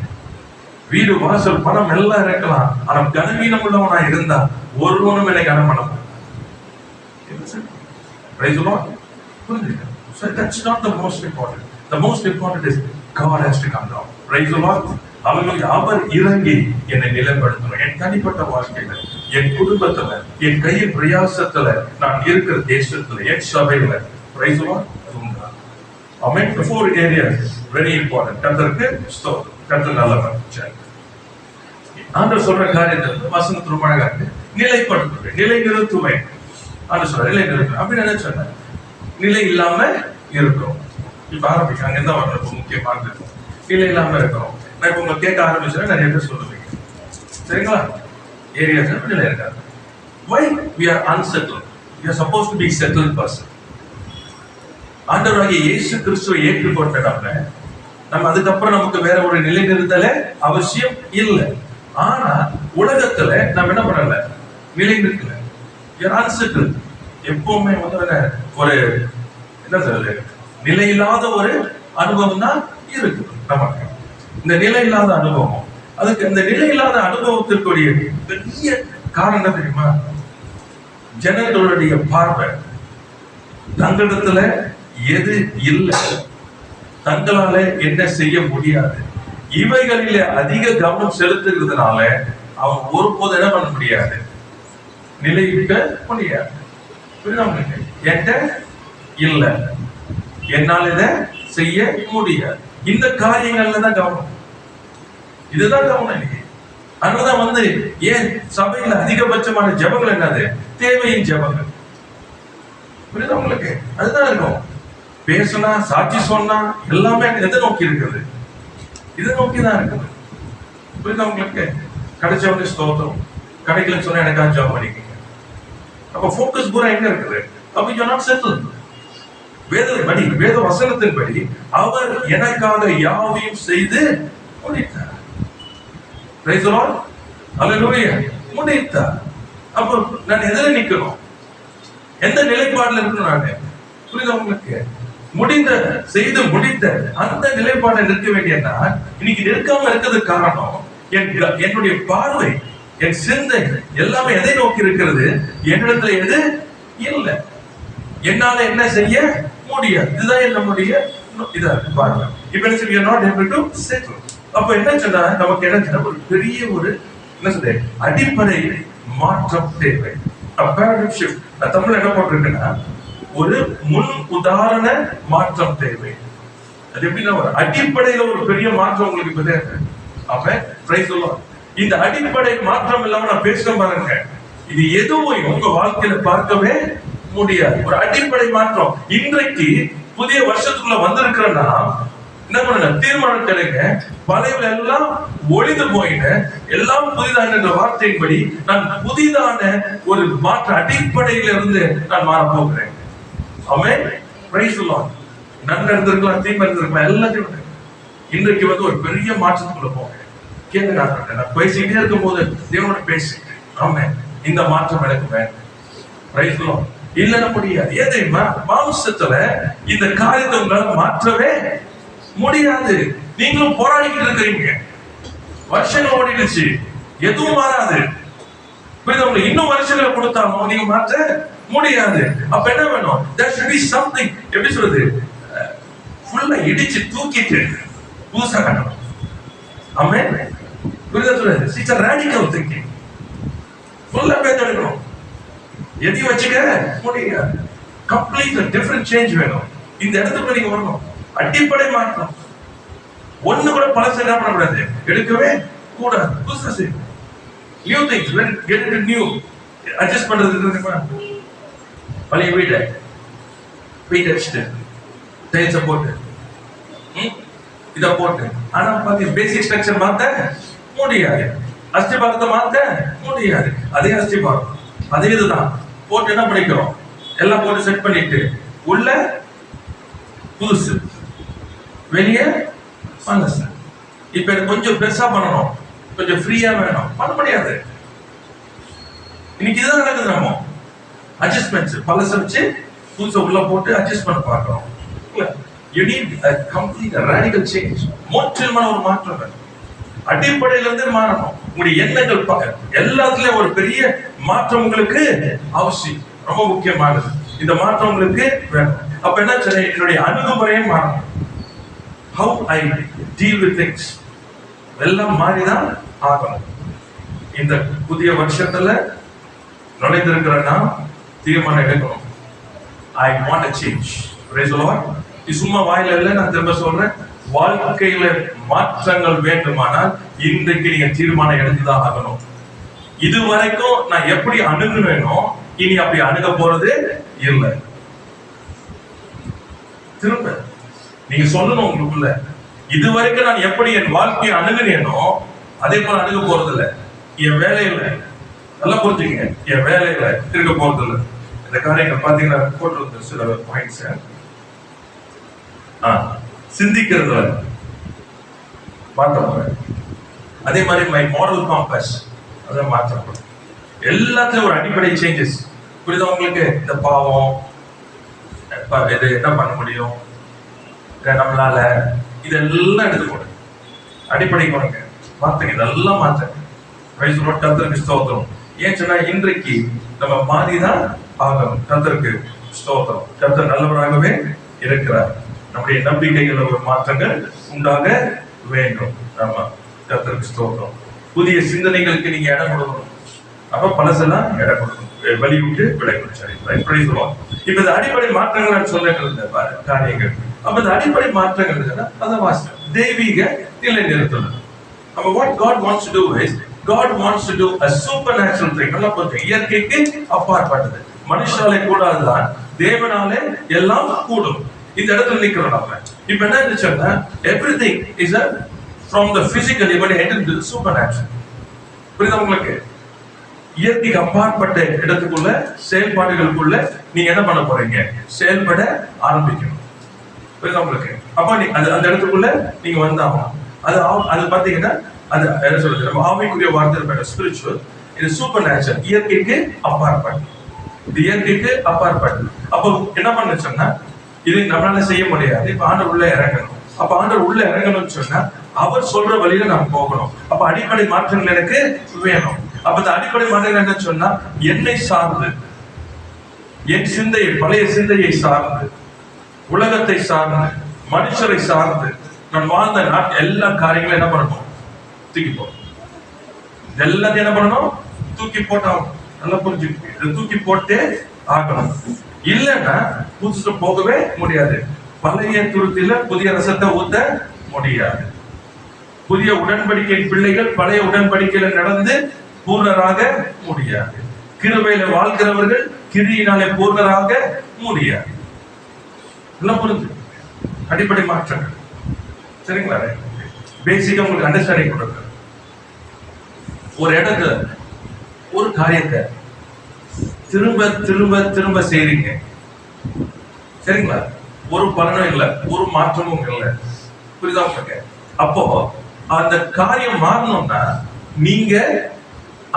வீடு வாசல் பணம் எல்லாம் இருக்கலாம், ஆனா கனவீனம் உள்ளவனா இருந்தா ஒருவனும் என்னை கனம் பண்ண மாட்டான். Praise lord. புரிஞ்சுக்கங்க. So that's not the most important. The most important is God has to come down. Praise the Lord. அவர் இறங்கி என்னை நிலைப்படுத்தணும். என் தனிப்பட்ட வாழ்க்கையில, என் குடும்பத்துல, என் கையின் பிரயாசத்துல, நான் இருக்கிற தேசத்துல, என் சபையில. Praise the Lord. Amen. The 4 areas very important. கர்த்தருக்கு ஸ்தோத்திரம். கர்த்தர் நல்லவர். சரி, ஆண்டவர் சொல்ற காரியத்தை வசனத்துல ரொம்ப அழகா இருக்கு. நிலைப்படுத்துவேன், நிலை நிறுத்துவேன். ஆண்டவர் சொல்ற நிலை நிறுத்துவேன் அப்படின்னு என்ன சொன்ன, நிலை இல்லாம இருக்கும். இப்ப ஆரம்பிக்க அங்க தான் வரணும். முக்கியமானது நிலை இல்லாம இருக்கிறோம். நான் இப்ப உங்களுக்கு கேட்க ஆரம்பிச்சேன், நிறைய பேர் சொல்லுவீங்க, சரிங்களா? ஏரியாஸ் நிலை இருக்காது. Why we are unsettled? We are supposed to be settled person. ஆண்டவராகிய இயேசு கிறிஸ்துவை ஏற்றுக்கொண்ட நம்ம அதுக்கப்புறம் நமக்கு வேற ஒரு நிலை நிறுத்தல அவசியம் இல்லை. ஆனா உலகத்துல நம்ம என்ன பண்ணல, நிலை நிறுத்தல. unsettled. எப்பவுமே ஒரு என்ன சொல்றது, நிலையில்லாத ஒரு அனுபவம் தான் இருக்கு நமக்கு. இந்த நிலையில்லாத அனுபவம், அதுக்கு இந்த நிலையில்லாத அனுபவத்திற்குரிய பெரிய காரணம் தெரியுமா? ஜனங்களுடைய பார்வை தங்களிடத்துல எது இல்லை, தங்களால என்ன செய்ய முடியாது, இவைகளிலே அதிக கவனம் செலுத்துறதுனால அவங்க ஒருபோது என்ன பண்ண முடியாது, நிலையிட்ட முடியாது. என்கிட்ட இல்ல, என்னால் இதை செய்ய முடியாது. இந்த காரியங்கள்ல தான் கவனம், இதுதான் கவனம் இன்னைக்கு. அதனாலதான் ஏன் சபையில அதிகபட்சமான ஜபங்கள் என்னது, தேவையின் ஜபங்கள். புரியுதா உங்களுக்கு? அதுதான் இருக்கும். பேசினா, சாட்சி சொன்னா எல்லாமே எதை நோக்கி இருக்குது, இதை நோக்கி தான் இருக்குது. புரியுதா உங்களுக்கு? கிடைச்சவங்க ஸ்தோத்திரம், கிடைக்கலன்னு சொன்னா எனக்காக ஜாப் பண்ணிக்கங்க. அப்ப ஃபோக்கஸ் பூரா எங்க இருக்குது? அப்ப யூ ஆர் நாட் செட்டில்ட். வேதப்படி, வேத வசனத்தின்படி அவர் எனக்காக யாவையும் செய்து முடித்தார். Praise the Lord. Hallelujah. முடித்தார். அப்போ நான் எதில் நிக்கணும்? எந்த நிலைப்பாடுல இருக்கணும்? நான் புரியுதா உங்களுக்கு? செய்து முடித்த அந்த நிலைப்பாடு நிற்க வேண்டியன்னா இன்னைக்கு நிற்காம இருக்கிறது காரணம் என்னுடைய பார்வை, என் சிந்தை எல்லாமே எதை நோக்கி இருக்கிறது? என்னிடத்துல எது இல்லை, என்னால என்ன செய்ய முடியாது. இதுதான் நம்முடைய இதா பாருங்க. இப்ப என்ன சொல்ல not able to settle. அப்ப என்ன சொன்னா நமக்கு என்ன சொன்னா ஒரு பெரிய ஒரு என்ன சொல்ற அடிப்படை மாற்றம் தேவை. paradigm shift. நான் தமிழ்ல என்ன போட்டிருக்கேன்னா ஒரு முன் உதாரண மாற்றம் தேவை. அது எப்படின்னா ஒரு அடிப்படையில ஒரு பெரிய மாற்றம் உங்களுக்கு இப்ப தேவை. அப்ப பிரைஸ் தி லார்ட். இந்த அடிப்படை மாற்றம் இல்லாம நான் பேசுறேன் பாருங்க, இது எதுவும் உங்க வாழ்க்கையில பார்க்கவே முடியாது. ஒரு அடிப்படை மாற்றம் இன்றைக்கு புதிய வருஷத்துக்குள்ள வந்திருக்கிறேன்னா என்ன பண்ணுங்க, தீர்மானம் எடுங்க. பழைய எல்லாம் ஒளிந்து போயின, எல்லாம் புதிதான என்ற வார்த்தையின்படி நான் புதிதான ஒரு மாற்ற அடிப்படையில இருந்து நான் மாற போகிறேன். ஆமென். Praise the lord. நன்மை இருந்திருக்கலாம், தீமை இருந்திருக்கலாம், எல்லாத்தையும் இன்றைக்கு ஒரு பெரிய மாற்றத்துக்குள்ள போகிறேன். கேளுங்க, நான் பேசிக்கிட்டே இருக்கும் போது தேவனோட பேசிக்கிறேன். ஆமென். இந்த மாற்றம் எனக்கு வேணும். Price the Lord. இல்லைன்னா முடியாது. ஏன் தெரியுமா? மாம்சத்துல இந்த காரியத்தை உங்களால மாற்றவே முடியாது. நீங்களும் போராடிக்கிட்டு இருக்கிறீங்க, வருஷங்கள் ஓடிடுச்சு, எதுவும் மாறாது. உங்களுக்கு இன்னும் வருஷங்களை கொடுத்தாலும் நீங்க மாற்ற முடியாது. அப்ப என்ன வேணும்? there should be something. எப்படி சொல்றது? ஃபுல்லா இடிச்சு தூக்கிட்டு புதுசா கட்டணும். ஆமென். புரியுதா சொல்றது? it's a radical thinking. ஃபுல்லா பேத்தெடுக்கணும், எதையும் வச்சுக்க முடியாது. கம்ப்ளீட் டிஃபரண்ட் சேஞ்ச் வேணும். இந்த இடத்துக்கு நீங்க வரணும். அடிப்படை மாற்றம். ஒண்ணு கூட பழசு என்ன பண்ணக்கூடாது, எடுக்கவே கூடாது. புதுசா செய்யணும். New things, get into new. Adjust பண்றது தெரியுமா? பழைய வீட்டை பெயிண்ட் அடிச்சுட்டு டைல்ஸை போட்டு இதை போட்டு, ஆனா பாத்தீங்க பேசிக் ஸ்ட்ரக்சர் மாத்த முடியாது, அஸ்திபாரத்தை மாத்த முடியாது. அதே அஸ்திபாரம் அதே இதுதான் போட்டு என்ன பண்ணிக்கிறோம், எல்லாம் போட்டு செட் பண்ணிட்டு உள்ள புதுசு, வெளியே பழசு. இப்ப கொஞ்சம் பெருசா பண்ணணும், கொஞ்சம் ஃப்ரீயா வேணும், பண்ண முடியாது. இன்னைக்கு இதுதான் நடக்குது. நம்ம அட்ஜஸ்ட்மெண்ட்ஸ் பழச வச்சு புதுசை உள்ள போட்டு அட்ஜஸ்ட் பண்ண பார்க்கிறோம். You need a complete radical change. முற்றிலுமான ஒரு மாற்றம் வேணும். அடிப்படையில இருந்து மாறணும். உங்களுடைய எண்ணங்கள் எல்லாத்துலயும் ஒரு பெரிய மாற்றம் உங்களுக்கு அவசியம், ரொம்ப முக்கியமானது. இந்த மாற்றம் உங்களுக்கு வேணும். அப்ப என்ன சொல்ல, என்னுடைய அணுகுமுறையே மாறணும். How I deal with things எல்லாம் மாறிதான் ஆகணும். இந்த புதிய வருஷத்துல நுழைந்திருக்கிறேன்னா தீர்மானம் எடுக்கணும். I want a change. Praise the Lord. இது சும்மா வாயில இல்ல, நான் திரும்ப சொல்றேன். வாழ்க்கையில மாற்றங்கள் வேண்டுமானால் இன்றைக்கு நீங்க தீர்மானம் எடுத்துதான் ஆகணும். இதுவரைக்கும் நான் எப்படி அணுகுனேனோ இனி அப்படி அணுக போறது இல்லை. திரும்ப நீங்க சொல்லணும் உங்களுக்குள்ள, இதுவரைக்கும் நான் எப்படி என் வாழ்க்கையை அணுகுனேனோ அதே போல அணுக போறது இல்லை. என் வேலையில நல்லா புரிஞ்சுங்க, என் வேலையில இருக்க போறது இல்லை. இந்த காரியங்கள் பாத்தீங்கன்னா போட்டு சில பாயிண்ட்ஸ் சிந்திக்கிறதுல மாற்றப்படும். அதே மாதிரி மை மாரல் காம்பஸ் அதை மாற்றப்படும். எல்லாத்துலயும் ஒரு அடிப்படை சேஞ்சஸ். புரியுதா உங்களுக்கு? இந்த பாவம் இது என்ன பண்ண முடியும் நம்மளால, இதெல்லாம் எடுத்துக்கணும். அடிப்படை கொடுங்க, மாத்துங்க, இதெல்லாம் மாத்துங்க. கர்த்தருக்கு ஸ்தோத்திரம். ஏன் சொன்னா இன்றைக்கு நம்ம மாறிதான் ஆகணும். கர்த்தருக்கு ஸ்தோத்திரம். கர்த்தர் நல்லவராகவே இருக்கிறார். நம்முடைய நம்பிக்கைகள் ஒரு மாற்றங்கள் உண்டாக வேண்டும். ஆமா, கர்த்தருக்கு ஸ்தோத்திரம். புதிய சிந்தனைகளுக்கு நீங்க இடம் கொடுக்கணும். அப்ப பழசெல்லாம் இடம் கொடுக்கணும், வலிவிட்டு விளைக்கணும். சரி, இப்ப இந்த அடிப்படை மாற்றங்கள் நான் சொல்லிட்டு காரியங்கள். அப்ப இந்த அடிப்படை மாற்றங்கள் அதை வாசிக்கும் தெய்வீக நிலை நிறுத்தணும். அப்ப what God wants to do is God wants to do a supernatural thing. நல்லா புரிஞ்சுங்க. இயற்கைக்கு அப்பாற்பட்டது, மனுஷாலே கூடாதுதான், தேவனாலே எல்லாம் கூடும். இந்த இடத்துல நிக்கிறோம் நம்ம. இப்ப என்ன இருந்துச்சுன்னா everything is from the physical even into the supernatural. புரியுதா உங்களுக்கு? இயற்கைக்கு அப்பாற்பட்ட இடத்துக்குள்ள செயல்பாடுகளுக்குள்ள நீங்க என்ன பண்ண போறீங்க? செயல்பட ஆரம்பிக்கணும். புரியுதா உங்களுக்கு? அப்ப நீ அந்த இடத்துக்குள்ள நீங்க வந்தாகணும். அது பாத்தீங்கன்னா அது என்ன சொல்றது, நம்ம ஆவிக்குரிய வார்த்தை ஸ்பிரிச்சுவல், இது சூப்பர் நேச்சுரல், இயற்கைக்கு அப்பாற்பட்டு. இது இயற்கைக்கு அப்பாற்பட்டு. அப்போ என்ன பண்ண சொன்னா இது நம்மளால செய்ய முடியாது. இப்ப ஆண்டவர் உள்ள இறங்கணும். அப்ப ஆண்டவர் உள்ள இறங்கணும்னு சொன்னா அவர் சொல்ற வழியில நாம் போகணும். அப்ப அடிப்படை மாற்றங்கள் எனக்கு வேணும். அப்ப இந்த அடிப்படை மாற்றங்கள் என்ன சொன்னா, என்னை சார்ந்து, என் சிந்தையை, பழைய சிந்தையை சார்ந்து, உலகத்தை சார்ந்து, மனுஷரை சார்ந்து நான் வாழ்ந்த எல்லா காரியங்களும் என்ன பண்ணணும்? தூக்கி போடணும். எல்லாத்தையும் என்ன பண்ணணும்? தூக்கி போட்டாகணும். நல்லா புரிஞ்சுக்கணும். இதை தூக்கி போட்டே ஆகணும். இல்லைன்னா புதுசு போகவே முடியாது. பழைய துருத்தில புதிய ரசத்தை ஊத்த முடியாது. புதிய உடன்படிக்கை பிள்ளைகள் பழைய உடன்படிக்கையில நடந்து பூர்ணராக முடியாது. கிருபையில வாழ்கிறவர்கள் கிரியினாலே பூர்ணராக முடியாது. எல்லாம் புரிஞ்சு அடிப்படை மாற்றங்கள். சரிங்களா? பேசிக்கா உங்களுக்கு அண்டர்ஸ்டாண்டிங் கொடுக்க, ஒரு இடத்துல ஒரு காரியத்தை திரும்ப திரும்ப திரும்ப செய்றீங்க, சரிங்களா? ஒரு பலனும் இல்லை, ஒரு மாற்றமும் இல்லை. புரியுதா உங்களுக்கு? அப்போ அந்த காரியம் மாறணும்னா நீங்க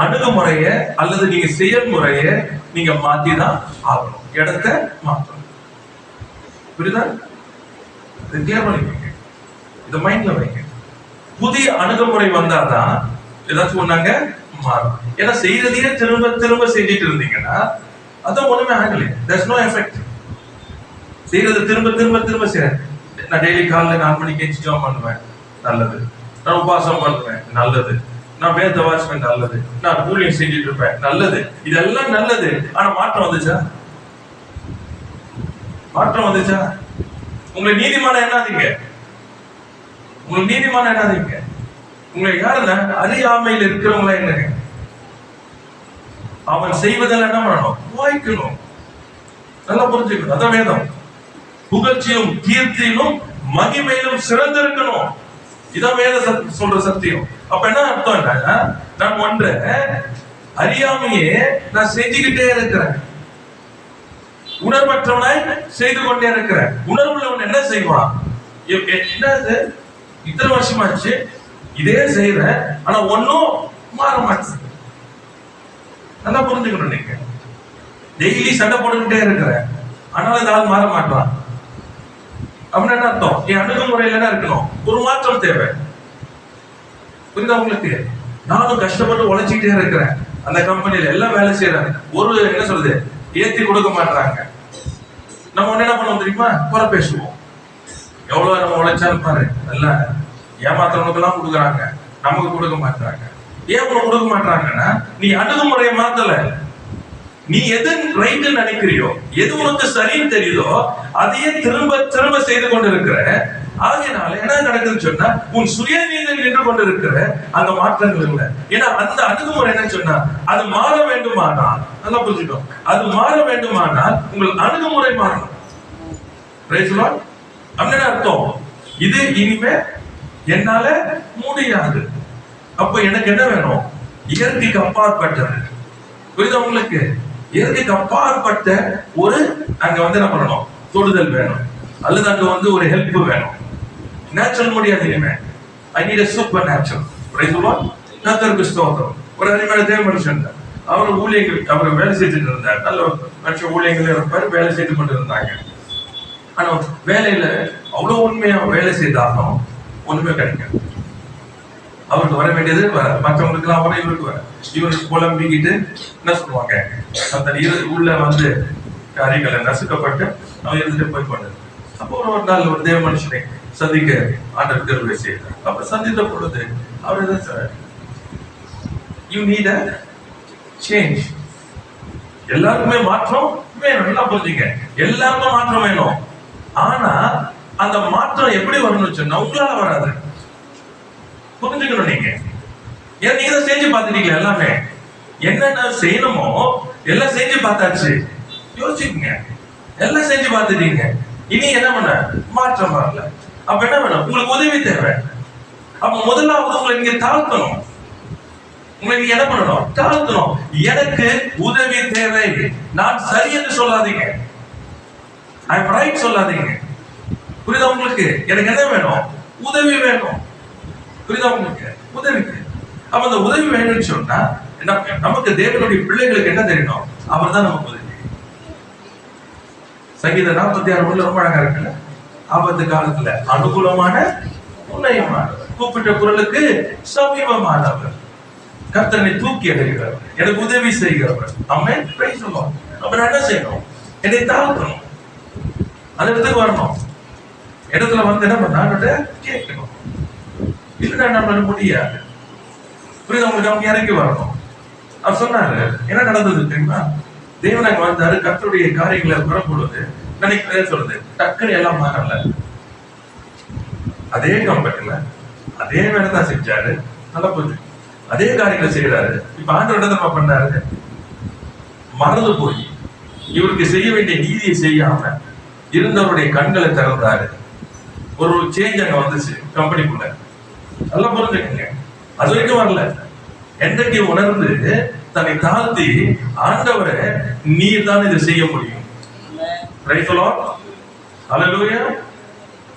அணுகுமுறைய அல்லது நீங்க செயல்முறைய நீங்க மாத்திதான் ஆகணும். இடத்தை மாற்றணும். புரியுதா? இது கிளியர் பண்ணிக்கோங்க. இதை மைண்ட்ல வைங்க. புதிய அணுகுமுறை வந்தாதான் ஏதாச்சும் ஒண்ணாங்க மாறும். ஏன்னா செய்யறதையே திரும்ப திரும்ப செஞ்சுட்டு இருந்தீங்கன்னா அதான் ஒண்ணுமே ஆகல. there's no effect. செய்யறதை திரும்ப திரும்ப திரும்ப செய்யறேன். நான் டெய்லி காலைல 4 மணிக்கு எஞ்சி ஜாம் பண்ணுவேன், நல்லது. நான் உபாசம் பண்ணுவேன், நல்லது. நான் வேத வாசிப்பேன், நல்லது. நான் ஊழியம் செஞ்சுட்டு இருப்பேன், நல்லது. இதெல்லாம் நல்லது. ஆனா மாற்றம் வந்துச்சா? மாற்றம் வந்துச்சா? உங்களை நீதிமானம் என்னாதீங்க. உங்களுக்கு நீதிமானம் என்னாதீங்க. உங்களை யாருன்னா அறியாமையில் இருக்கிறவங்களா என்னங்க? அவன் செய்வதெல்லாம் என்ன பண்ணணும்? வாய்க்கணும். நல்லா புரிஞ்சுக்கணும். அதான் வேதம். புகழ்ச்சியும் கீர்த்தியிலும் மகிமையிலும் சிறந்திருக்கணும். இதான் வேத சொல்ற சத்தியம். அப்ப என்ன அர்த்தம்? என்ன, நான் ஒன்றை அறியாமையே நான் செஞ்சுக்கிட்டே இருக்கிறேன், உணர்வற்றவனாய் செய்து கொண்டே இருக்கிறேன். உணர்வுள்ளவன் என்ன செய்வான்? என்னது இத்தனை வருஷமாச்சு இதே செய்யறேன், ஆனா ஒன்னும் மாற மாட்டேன். நல்லா புரிஞ்சுக்கணும். நீங்க டெய்லி சண்டை போட்டுக்கிட்டே இருக்கிறேன், ஆனாலும் இந்த ஆள் மாற மாட்டான். அப்படின்னு என்ன அர்த்தம்? என் அணுகுமுறையில என்ன இருக்கணும்? ஒரு மாற்றம் தேவை. புரியுதா உங்களுக்கு? நானும் கஷ்டப்பட்டு உழைச்சிக்கிட்டே இருக்கிறேன், அந்த கம்பெனில எல்லாம் வேலை செய்யறாங்க, ஒரு என்ன சொல்றது ஏத்தி கொடுக்க மாட்டாங்க. நம்ம ஒண்ணு என்ன பண்ணுவோம் தெரியுமா? குறை பேசுவோம். எவ்வளவு நம்ம உழைச்சாலும் பாரு, எல்லாம் ஏமாத்துறவனுக்கு எல்லாம் கொடுக்குறாங்க, நமக்கு கொடுக்க மாட்டாங்க. ஏன் உனக்கு கொடுக்க மாட்டாங்கன்னா நீ அணுகுமுறையை மாத்தல. நீ எது ரைட்டு நினைக்கிறியோ, எது உனக்கு சரின்னு தெரியுதோ அதையே திரும்ப திரும்ப செய்து கொண்டு இருக்கிற. ஆகையினால என்ன நடக்குதுன்னு சொன்னா உன் சுயநீதியில் நின்று கொண்டு இருக்கிற அந்த மாற்றங்கள் இல்லை. ஏன்னா அந்த அணுகுமுறை என்ன சொன்னா அது மாற வேண்டுமானால், நல்லா புரிஞ்சுட்டோம், அது மாற வேண்டுமானால் உங்கள் அணுகுமுறை மாறணும். அப்படின்னு அர்த்தம். இது இனிமே என்னால முடியாது. அப்ப எனக்கு என்ன வேணும்? இயற்கைக்கு அப்பாற்பட்டது. புரியுதா உங்களுக்கு? இயற்கைக்கு அப்பாற்பட்ட ஒரு அங்க என்ன பண்ணணும்? தொடுதல் வேணும், அல்லது அங்க ஒரு ஹெல்ப் வேணும். நேச்சுரல் முடியாது. இனிமே I need a supernatural. Price the lord. கர்த்தருக்கு ஸ்தோத்திரம். ஒரு அருமையான தேவ மனுஷன், அவர் ஊழியர்கள், அவர் வேலை செய்துட்டு இருந்தார். நல்ல மனுஷன் ஊழியர்கள் இருப்பார், வேலை செய்து கொண்டு இருந்தாங்க. ஆனா வேலையில அவ்வளவு உண்மையா வேலை செய்தாலும் ஒண்ணுமே கிடைக்காது. அவருக்கு வர வேண்டியது வர, மற்றவங்களுக்கு எல்லாம் வர, இவருக்கு வர. இவருக்கு புலம்பிக்கிட்டு என்ன சொல்லுவாங்க, அந்த உள்ள காரியங்களை நசுக்கப்பட்டு அவன் இருந்துட்டு போய் கொண்டது. அப்போ ஒரு நாள் ஒரு தேவ மனுஷனை சந்திக்க ஆண்டவர் கிருபை செய்தார். அப்ப சந்தித்த பொழுது அவர் என்ன சொன்னார்? You need a change. எல்லாருக்குமே மாற்றம் வேணும். நல்லா புரிஞ்சுங்க, எல்லாருக்கும் மாற்றம் வேணும். ஆனா அந்த மாற்றம் எப்படி வரணும்னு சொன்னா உங்களால வராது. புரிஞ்சுக்கணும். நீங்க ஏன் நீங்க தான் செஞ்சு பார்த்துட்டீங்க, எல்லாமே என்னென்ன செய்யணுமோ எல்லாம் செஞ்சு பார்த்தாச்சு. யோசிச்சுக்கங்க, எல்லாம் செஞ்சு பார்த்துட்டீங்க. இனி என்ன பண்ண? மாற்றம் வரல. அப்ப என்ன வேணும்? உங்களுக்கு உதவி தேவை. அப்ப முதலாவது உங்களை நீங்க தாழ்த்தணும். உங்களுக்கு என்ன பண்ணணும்? தாழ்த்தணும். எனக்கு உதவி தேவை. நான் சரி என்று சொல்லாதீங்க, ஐ அம் ரைட் சொல்லாதீங்க. புரியுதா உங்களுக்கு? எனக்கு என்ன வேணும்? உதவி வேணும். புரியுதா உங்களுக்கு? உதவிக்கு. அப்ப அந்த உதவி வேணும்னு சொன்னா நமக்கு தேவனுடைய பிள்ளைகளுக்கு என்ன தெரியணும்? அவர் தான் நமக்கு உதவி. சங்கீதம் 46 ரொம்ப அழகா இருக்குல்ல? ஆபத்து காலத்துல அனுகூலமான உண்மையமானவர், கூப்பிட்ட குரலுக்கு சமீபமானவர், கர்த்தனை தூக்கி எறிகிறவர், எனக்கு உதவி செய்கிறவர். ஆமென். Praise the lord. அப்ப நான் என்ன செய்யணும்? என்னை தாழ்த்தணும், அந்த இடத்துக்கு வரணும். இடத்துல வந்து என்ன பண்ண கேட்கணும். இல்லைன்னா நம்மளால முடியாது. புரியுது உங்களுக்கு? அவங்க இறங்கி வரணும். அவர் சொன்னாரு, என்ன நடந்தது தெரியுமா? தேவன் அங்க வந்தாரு, கர்த்தருடைய காரியங்களை புறப்படுவது நினைக்கிறதே சொல்லுது. டக்குன்னு எல்லாம் மாறல. அதே கம்பெனில அதே வேலை தான் செஞ்சாரு, நல்லா போச்சு. அதே காரியங்களை செய்யறாரு. இப்ப ஆண்டவர் என்ன நம்ம பண்ணாரு? மறந்து போய் இவருக்கு செய்ய வேண்டிய நீதியை செய்யாம இருந்தவருடைய கண்களை திறந்தாரு. ஒரு சேஞ்ச் அங்க வந்துச்சு கம்பெனிக்குள்ள. நல்லா புரிஞ்சுக்கங்க. அது வரைக்கும் வரல. என்றைக்கு உணர்ந்து தன்னை தாழ்த்தி, ஆண்டவரை நீர் தான் இதை செய்ய முடியும். Praise the lord. ஹல்லேலூயா.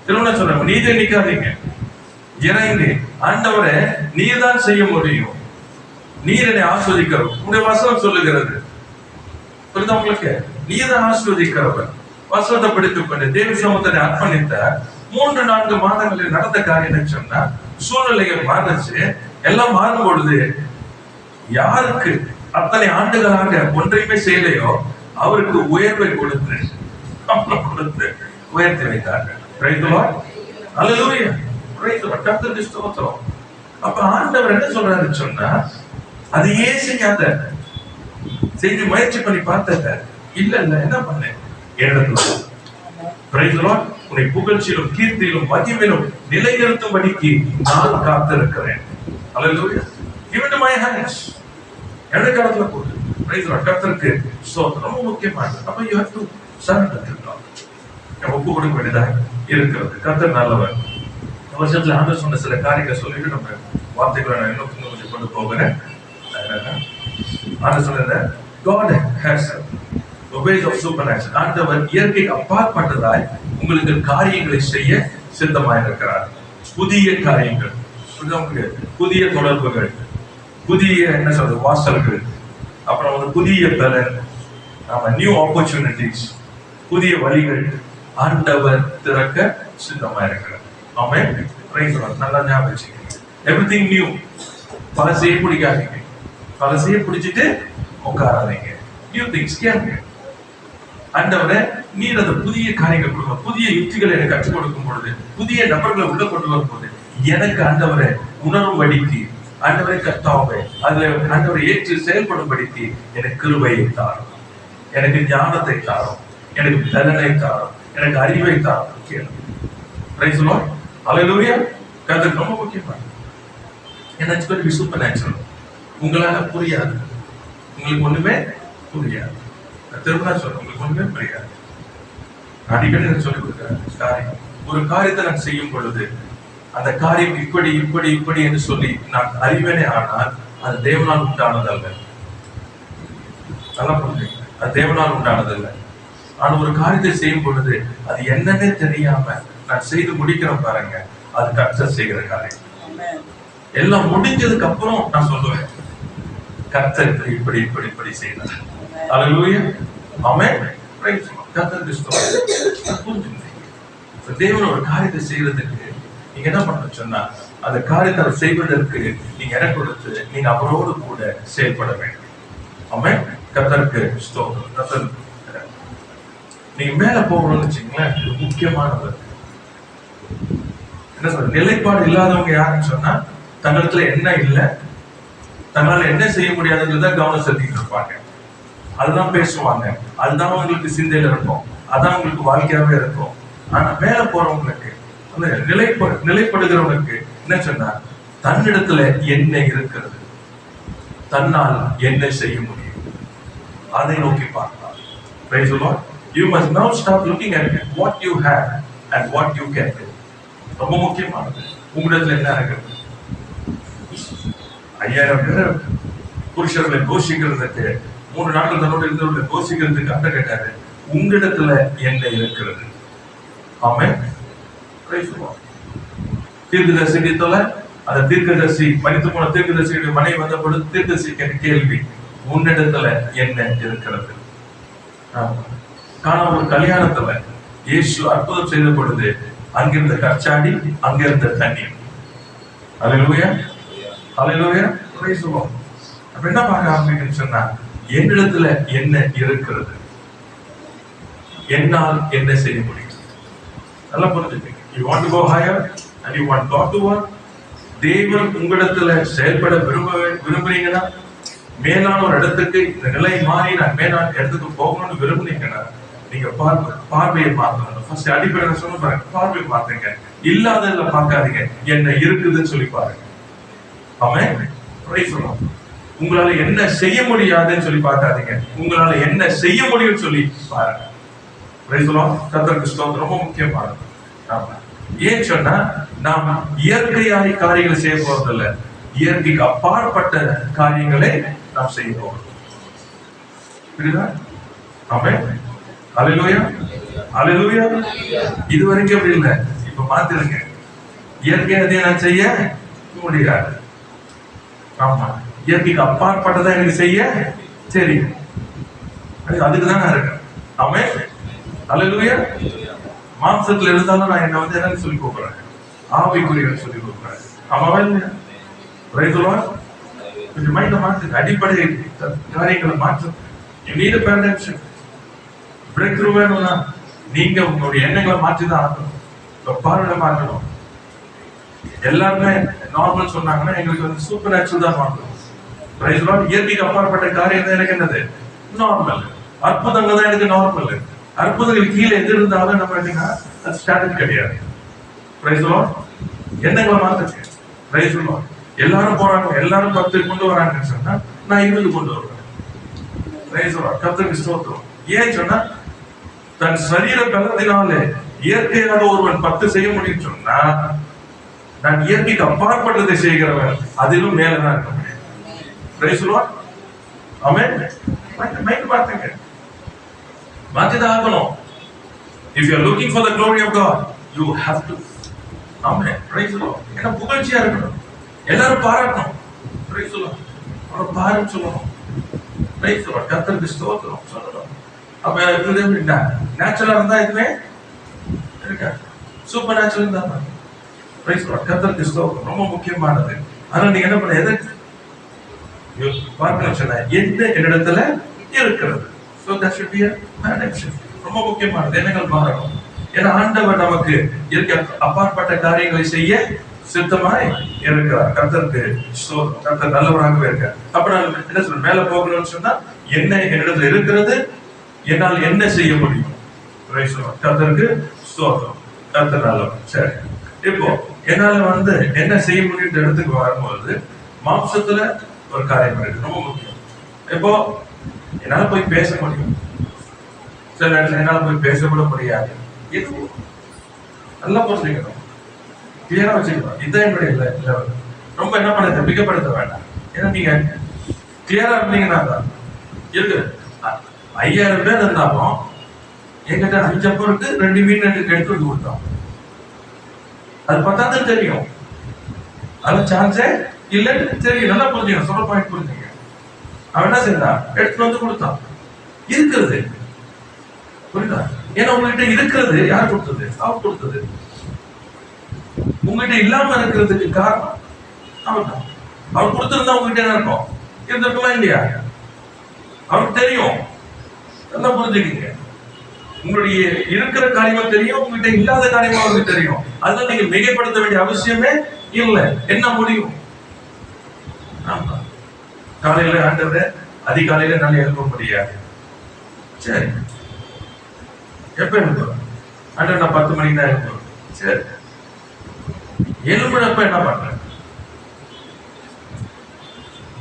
திரும்ப சொல்றேன், நீதி நிக்காதீங்க, இறங்கி ஆண்டவரை நீர் தான் செய்ய முடியும். நீர் என்னை ஆஸ்வதிக்கிறவர். உங்களுடைய வசனம் சொல்லுகிறது. புரியுதா உங்களுக்கு? நீர் தான் ஆஸ்வதிக்கிறவர். வசனத்தை படித்துக் கொண்டு தேவ சமூகத்தை அர்ப்பணித்த 3-4 மாதங்களில் நடந்த காரியம் சொன்னா, சூழ்நிலைகள் மாறுச்சு. எல்லாம் மாறும் பொழுது யாருக்கு அத்தனை ஆண்டுகளாக ஒன்றையுமே செய்யலையோ அவருக்கு உயர்வை கொடுத்து உயர்த்தி வைத்தார்கள். Price the lord. Hallelujah. Praise the lord. கர்த்தருக்கு ஸ்தோத்திரம். அப்ப ஆண்டவர் என்ன சொல்றாரு சொன்னா, அது ஏன் செய்யாத? செய்து முயற்சி பண்ணி பார்த்தத இல்ல என்ன பண்ண இடத்துல. Price the Lord. உன்னை புகழ்ச்சியிலும் கீர்த்தியிலும் மகிமையிலும் நிலைநிறுத்தும்படிக்கு நான் காத்திருக்கிறேன். ஹல்லேலூயா. Give into my hands. என்னுடைய காலத்துல போகுது. Price the lord. கர்த்தருக்கு ஸ்தோத்திரம். ரொம்ப முக்கியமானது. அப்ப you have to surrender to God. ஒப்பு கொடுக்க வேண்டியதா இருக்கிறது. கர்த்தர் நல்லவர். வருஷத்துல ஆண்டவர் சொன்ன சில காரியங்களை சொல்லிட்டு நம்ம வார்த்தைகளை நான் இன்னும் கொஞ்சம் கொண்டு போகிறேன். ஆண்டவர் சொன்ன God has the ways of supernatural. ஆண்டவர் இயற்கைக்கு அப்பாற்பட்டதாய் உங்களுக்கு காரியங்களை செய்ய சித்தமாக இருக்கிறார். புதிய காரியங்கள், புதிய தொடர்புகள், புதிய என்ன சொல்றது வாசல்கள், அப்புறம் வந்து புதிய பலன், நியூ ஆப்பர்ச்சுனிட்டிஸ், புதிய வழிகள் ஆண்டவர் திறக்க சித்தமா இருக்கிறார். ஆமென். Praise the lord. நல்லா ஞாபகம் வச்சுக்கோங்க. Everything new. பழசையே பிடிக்காதீங்க. பழசையே பிடிச்சிட்டு உட்காராதீங்க. நியூ திங்ஸ் கேளுங்க. ஆண்டவரே நீர் அந்த புதிய காரியங்கள் கொடுங்க. புதிய யுக்திகளை எனக்கு கற்றுக் கொடுக்கும் பொழுது, புதிய நபர்களை உள்ள கொண்டு வரும் போது எனக்கு ஆண்டவரை உணரும்படிக்கு, ஆண்டவரை கர்த்தாவே அதுல ஆண்டவரை ஏற்று செயல்படும்படிக்கு எனக்கு கிருபையை தாரும், எனக்கு ஞானத்தை தாரும், எனக்கு பலனை தாரும், எனக்கு அறிவை தாரும். கேளுங்க. Praise the lord. ஹல்லேலூயா. கர்த்தர் ரொம்ப முக்கியமானது. ஏன்னா it's going to be supernatural. உங்களால புரியாது, உங்களுக்கு ஒண்ணுமே புரியாது. திரும்ப சொல்றேன், உங்களுக்கு ஒண்ணுமே புரியாது. அடிக்கடி நான் சொல்லிக் கொடுக்கிறேன் காரியம். ஒரு காரியத்தை நான் செய்யும் பொழுது அந்த காரியம் இப்படி இப்படி இப்படி என்று சொல்லி நான் அறிவேனே, ஆனால் அது தேவனால் உண்டானதல்ல. நல்லா புரிஞ்சுங்க, அது தேவனால் உண்டானதல்ல. ஆனா ஒரு காரியத்தை செய்யும் பொழுது அது என்னன்னே தெரியாம நான் செய்து முடிக்கிறேன் பாருங்க, அது கர்த்தர் செய்கிற காரியம். எல்லாம் முடிஞ்சதுக்கு அப்புறம் நான் சொல்லுவேன், கர்த்தர் இப்படி இப்படி இப்படி செய்தார். Hallelujah. Amen. Praise the lord. கர்த்தருக்கு ஸ்தோத்திரம். புரிஞ்சுங்க, தேவன் ஒரு காரியத்தை செய்யறதுக்கு நீங்க என்ன பண்ணணும் சொன்னா, அந்த காரியத்தை செய்வதற்கு நீங்க இடம் கொடுத்து நீங்க அவரோடு கூட செயல்பட வேண்டும். ஆமென். கர்த்தருக்கு ஸ்தோத்திரம். கர்த்தர் நீங்க மேல போகணும்னு வச்சுங்களேன், இது முக்கியமானது. என்ன சொல்ற, நிலைப்பாடு இல்லாதவங்க யாருன்னு சொன்னா, தங்களிடத்துல என்ன இல்லை, தங்களால என்ன செய்ய முடியாதுன்றத கவனம் செலுத்திட்டு இருப்பாங்க. அதுதான் பேசுவாங்க, அதுதான் உங்களுக்கு சிந்தையில இருக்கும், அதான் உங்களுக்கு வாழ்க்கையாவே இருக்கும். ஆனா மேல போறவங்களுக்கு, நிலைப்படுகிறவனுக்கு என்ன சொன்னா, தன்னிடத்துல என்ன இருக்கிறது, தன்னால் என்ன செய்ய முடியும், அதை நோக்கி பார்ப்பார். Praise the Lord. You must now start looking at what you have and what you can do. ரொம்ப முக்கியமானது. உங்களிடத்துல என்ன இருக்குது? 5000 பேர் புருஷர்களை போஷிக்கிறதுக்கு 3 நாட்கள் தன்னோடு இருந்தவர்களை போஷிக்கிறதுக்கு அந்த கேட்டாரு, உங்களிடத்துல என்ன இருக்கிறது? ஆமென். தீர்க்கதரிசி தொலை அந்த தீர்க்கதரிசி மரித்து போன தீர்க்கதரிசியுடைய மனைவி வந்த பொழுது தீர்க்கதரிசி கேள்வி, உன்னிடத்துல என்ன இருக்கிறது? ஆனா ஒரு கல்யாணத்துல இயேசு அற்புதம் செய்த பொழுது அங்கிருந்த கச்சாடி, அங்கிருந்த தண்ணீர். அல்லேலூயா, அல்லேலூயா. சொல்லுவோம். அப்ப என்ன பார்க்க ஆரம்பிக்குன்னு சொன்னா, என்னிடத்துல என்ன இருக்கிறது, என்னால் என்ன செய்ய முடியும்? நல்லா புரிஞ்சுக்கங்க. You want to go higher and you want God to work. தேவன் உங்களிடத்துல செயல்பட விரும்புறீங்கன்னா, மேலான ஒரு இடத்துக்கு இந்த நிலை மாறி நான் மேலான இடத்துக்கு போகணும்னு விரும்புனீங்கன்னா, நீங்க பார்வையை மாத்தணும். ஃபர்ஸ்ட் அடிப்படை சொன்ன பாருங்க, பார்வையை மாத்துங்க. இல்லாததுல பார்க்காதீங்க, என்ன இருக்குதுன்னு சொல்லி பாருங்க. ஆமென். Praise the lord. உங்களால என்ன செய்ய முடியாதுன்னு சொல்லி பார்க்காதீங்க, உங்களால என்ன செய்ய முடியும்னு சொல்லி பாருங்க. Price the lord. கர்த்தருக்கு ஸ்தோத்திரம். ரொம்ப முக்கியமானது. ஆமா. ஏன் சொன்னா, நாம் இயற்கையாய் காரியங்களை செய்ய போறதில்லை, இயற்கைக்கு அப்பாற்பட்ட காரியங்களை நாம் செய்ய போறோம். புரியுதா? ஆமென். அல்லேலூயா, அல்லேலூயா. இது வரைக்கும் அப்படி இல்லை, இப்ப மாத்திருங்க. இயற்கை அதை நான் செய்ய முடியாது. ஆமா, இயற்கைக்கு அப்பாற்பட்டதை எனக்கு செய்ய தெரியும். அதுக்குதான் நான் இருக்கேன். ஆமென். அல்லேலூயா. மாம்சத்துல இருந்தாலும் நான் என்ன என்னன்னு சொல்லி கூப்பிடுறேன், ஆவிக்குரியன்னு சொல்லி கூப்பிடுறேன். ஆமாவா இல்லையா? கொஞ்சம் மைண்ட மாற்று, அடிப்படை காரியங்களை மாற்று. You need a paradigm shift. Breakthrough வேணும்னா நீங்க உங்களுடைய எண்ணங்களை மாற்றிதான் ஆகணும், பார்வையை மாற்றணும். எல்லாருமே நார்மல் சொன்னாங்கன்னா எங்களுக்கு வந்து சூப்பர் நேச்சுரல் தான் மாற்றணும். இயற்கைக்கு அப்பாற்பட்ட காரியம் தான் எனக்கு என்னது நார்மல், அற்புதங்கள் தான் எனக்கு நார்மல். அற்புதங்கள் கீழே எது இருந்தாலும் நம்ம என்னன்னா அது ஸ்டாண்டர்ட் கிடையாது. எண்ணங்களை மாத்துச்சு. எல்லாரும் போறாங்க, எல்லாரும் 10 கொண்டு வராங்கன்னு சொன்னா நான் 20 கொண்டு வருவேன். கர்த்தருக்கு ஸ்தோத்திரம். ஏன் சொன்னா, தன் சரீர பலத்தினாலே இயற்கையாக ஒருவன் 10 செய்ய முடியும் சொன்னா, நான் இயற்கைக்கு அப்பாற்பட்டதை செய்கிறவன் அதிலும் மேலதான் இருக்க முடியும். ஆமென். மைண்ட் பார்த்துங்க, மாத்திதான் ஆகணும். If you are looking for the glory of God, you have to. Amen. Praise the Lord. என்ன புகழ்ச்சியா இருக்கணும், எல்லாரும் பாராட்டணும். Praise the Lord. அவரை பாருன்னு சொல்லணும். Praise the Lord. கர்த்தருக்கு ஸ்தோத்திரம் சொல்லணும். அப்ப இது எப்படின்னா, நேச்சுரலா இருந்தா இதுவே இருக்கா, சூப்பர் நேச்சுரல் தான். Praise the Lord. கர்த்தருக்கு ஸ்தோத்திரம். ரொம்ப முக்கியமானது. ஆனா நீங்க என்ன பண்ண, எதை பார்க்கணும் சொன்னா, எந்த இடத்துல இருக்கிறது. So that should be a paradigm shift. ரொம்ப முக்கியமானது. எண்ணங்கள் மாறணும். ஏன்னா ஆண்டவர் நமக்கு இயற்கை அப்பாற்பட்ட காரியங்களை செய்ய சித்தமாய் இருக்கிறார். கர்த்தருக்கு கர்த்தர் நல்லவராகவே இருக்கார். அப்ப நான் என்ன சொல்ற, மேல போகணும்னு சொன்னா என்ன என்னிடத்துல இருக்கிறது, என்னால் என்ன செய்ய முடியும். கர்த்தருக்கு ஸ்தோத்திரம். கர்த்தர் நல்லவர். சரி, இப்போ என்னால வந்து என்ன செய்ய முடியும் இடத்துக்கு வரும்போது மாம்சத்துல ஒரு காரியம் இருக்கு, ரொம்ப முக்கியம். இப்போ என்னால போய் பேச முடியும், சில நேரத்தில் என்னால போய் பேச கூட முடியாது. எதுவும் நல்லா புரிஞ்சுக்கணும், கிளியரா வச்சுக்கணும். இதுதான் என்னுடைய லெவல். ரொம்ப என்ன பண்ண மிகப்படுத்த வேண்டாம். ஏன்னா நீங்க கிளியரா இருந்தீங்கன்னா தான் இருக்கு. 5000 பேர் இருந்தாலும் என்கிட்ட 5 அப்பருக்கு 2 மீன் எடுத்து கொடுத்தோம், அது 10 தெரியும், அது சான்ஸே இல்லைன்னு தெரியும். நல்லா புரிஞ்சுக்கணும், சொல்ல பாயிண்ட் புரிஞ்சுங்க. அவன் என்ன செய்தான், எடுத்துட்டு வந்து கொடுத்தான். இருக்கிறது புரியுதா? ஏன்னா உங்ககிட்ட இருக்கிறது யார் கொடுத்தது? அவர் கொடுத்தது. உங்ககிட்ட இல்லாம இருக்கிறதுக்கு காரணம் அவர் தான். அவர் கொடுத்திருந்தா உங்ககிட்ட என்ன இருக்கும், இருந்திருக்குமா இல்லையா? அவருக்கு தெரியும். நல்லா புரிஞ்சுக்கீங்க. உங்களுடைய இருக்கிற காரியமா தெரியும், உங்ககிட்ட இல்லாத காரியமா அவருக்கு தெரியும். அதனால நீங்க மிகைப்படுத்த வேண்டிய அவசியமே இல்லை. என்ன முடியும்? ஆமா, காலையில ஆண்டவர் அதிகாலையில நல்லா எழுப்ப முடியாது. சரி, எப்ப எழுப்புறோம்? ஆண்டவர் நான் 10 மணிக்கு தான் எழுப்புறோம். சரி, எழுப்புறப்ப என்ன பண்றேன்?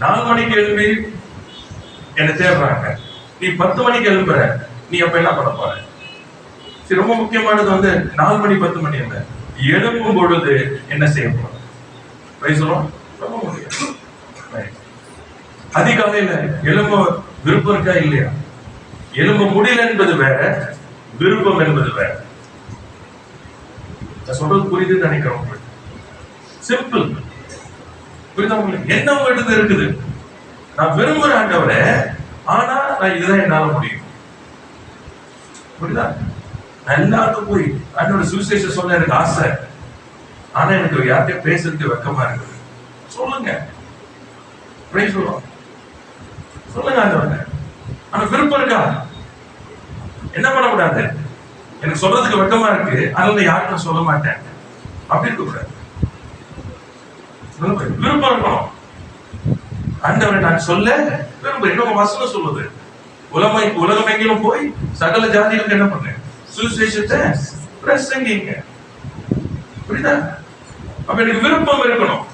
4 மணிக்கு எழுப்பி என்ன தேடுறாங்க, நீ 10 மணிக்கு எழுப்புற, நீ அப்ப என்ன பண்ண போற? சரி, ரொம்ப முக்கியமானது வந்து 4 மணி 10 மணி இல்ல, எழுப்பும் பொழுது என்ன செய்ய போறோம்? ரொம்ப முக்கியம். அதிகாலையில எலும்ப விருப்பம் இருக்கா இல்லையா? எலும்ப முடியல என்பது வேற, விருப்பம் என்பது வேற. நான் சொல்றது புரியுதுன்னு நினைக்கிறேன் உங்களுக்கு. சிம்பிள். புரியுதா உங்களுக்கு? என்ன உங்கள்கிட்ட இருக்குது? நான் விரும்புறேன் ஆண்டவரே, ஆனா நான் இதுதான் என்னால முடியும். புரியுதா? நான் எல்லாருக்கும் போய் ஆண்டவரோட சுவிசேஷம் சொல்ல எனக்கு ஆசை, ஆனா எனக்கு யார்கிட்ட பேசுறதுக்கு வெக்கமா இருக்குது. சொல்லுங்க, சொல்லுங்க ஆண்டவரே. ஆனா விருப்பம் இருக்கா? என்ன பண்ணக்கூடாது? எனக்கு சொல்றதுக்கு வெக்கமா இருக்கு, அதனால யாருக்கும் சொல்ல மாட்டேன் அப்படி இருக்க கூடாது. விருப்பம் இருக்கணும். ஆண்டவரை நான் சொல்ல விரும்புறேன். இன்னும் வசனம் சொல்லுது, உலகம் எங்கிலும் போய் சகல ஜாதிகளுக்கு என்ன பண்ண சுவிசேஷத்தை பிரசங்கிங்க. புரியுதா? அப்ப எனக்கு விருப்பம் இருக்கணும்.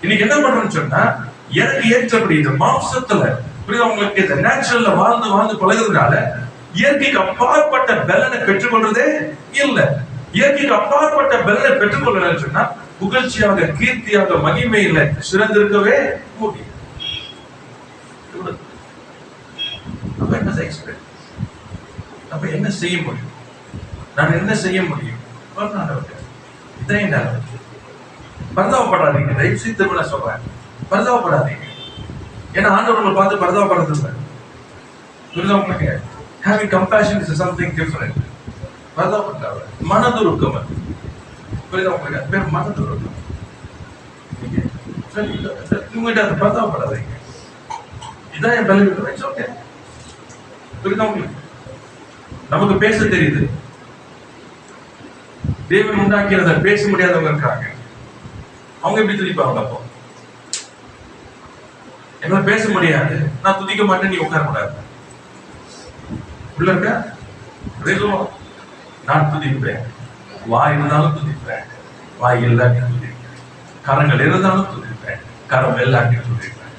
இன்னைக்கு என்ன பண்றேன்னு சொன்னா, எனக்கு ஏற்றபடி இந்த மாம்சத்துல, புரியுதா உங்களுக்கு, இந்த நேச்சுரல்ல வாழ்ந்து வாழ்ந்து பழகுறதுனால இயற்கைக்கு அப்பாற்பட்ட பலனை பெற்றுக்கொள்றதே இல்லை. இயற்கைக்கு அப்பாற்பட்ட பலனை பெற்றுக்கொள்ளலன்னு சொன்னா புகழ்ச்சியாக, கீர்த்தியாக, மகிமையில சிறந்திருக்கவே முடியும். அப்ப என்ன செய்ய முடியும்? நான் என்ன செய்ய முடியும்? பரிதாபப்படாதீங்க. தயவு செய்து திரும்ப சொல்றேன், பரிதாபப்படாதீங்க. ஏன்னா ஆண்டவர்களை பார்த்து பரிதாபப்படுறது இல்லை. புரியுதா உங்களுக்கு? Having compassion is something different. பரிதாபப்படாத மனதுருக்கம். புரியுதா உங்களுக்கு? பேர் மனதுருக்கம். உங்ககிட்ட அதை பரிதாபப்படாதீங்க. இதான் என் பலவீனம். ஓகே, புரியுதா உங்களுக்கு? நமக்கு பேச தெரியுது. தேவன் உண்டாக்கிறத பேச முடியாதவங்க இருக்காங்க. அவங்க எப்படி துதிப்பாங்க? அப்போ என்னால பேச முடியாது, நான் துதிக்க மாட்டேன், நீ உட்கார கூடாது. உள்ள இருக்க நான் துதிப்பேன். வாய் இருந்தாலும் துதிப்பேன், வாய் இல்லாட்டி துதிப்பேன். கரங்கள் இருந்தாலும் துதிப்பேன், கரம் இல்லாட்டி துதிப்பேன்.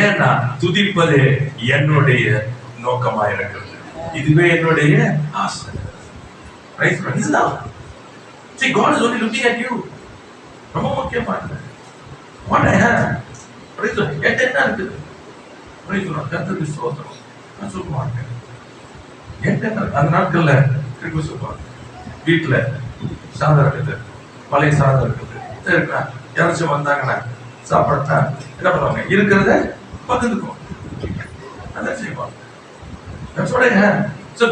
ஏன்னா துதிப்பதே என்னுடைய நோக்கமா இருக்கிறது. இதுவே என்னுடைய ஆசை. See, God is only looking at you. ரொம்ப முக்கியமானது. What I have. என்ன இருக்குது? கர்த்தருக்கு ஸ்தோத்திரம். நான் சொல்லுவாங்க அந்த நாட்கள்ல சொல்லுவாங்க, வீட்டுல சாதம் இருக்குது, பழைய சாதம் இருக்குது, யாராச்சும் வந்தாங்கன்னா சாப்பிட்டா என்ன பண்ணுவாங்க? இருக்கிறத பகிர்ந்துக்குவோம். அதான் செய்வாங்க.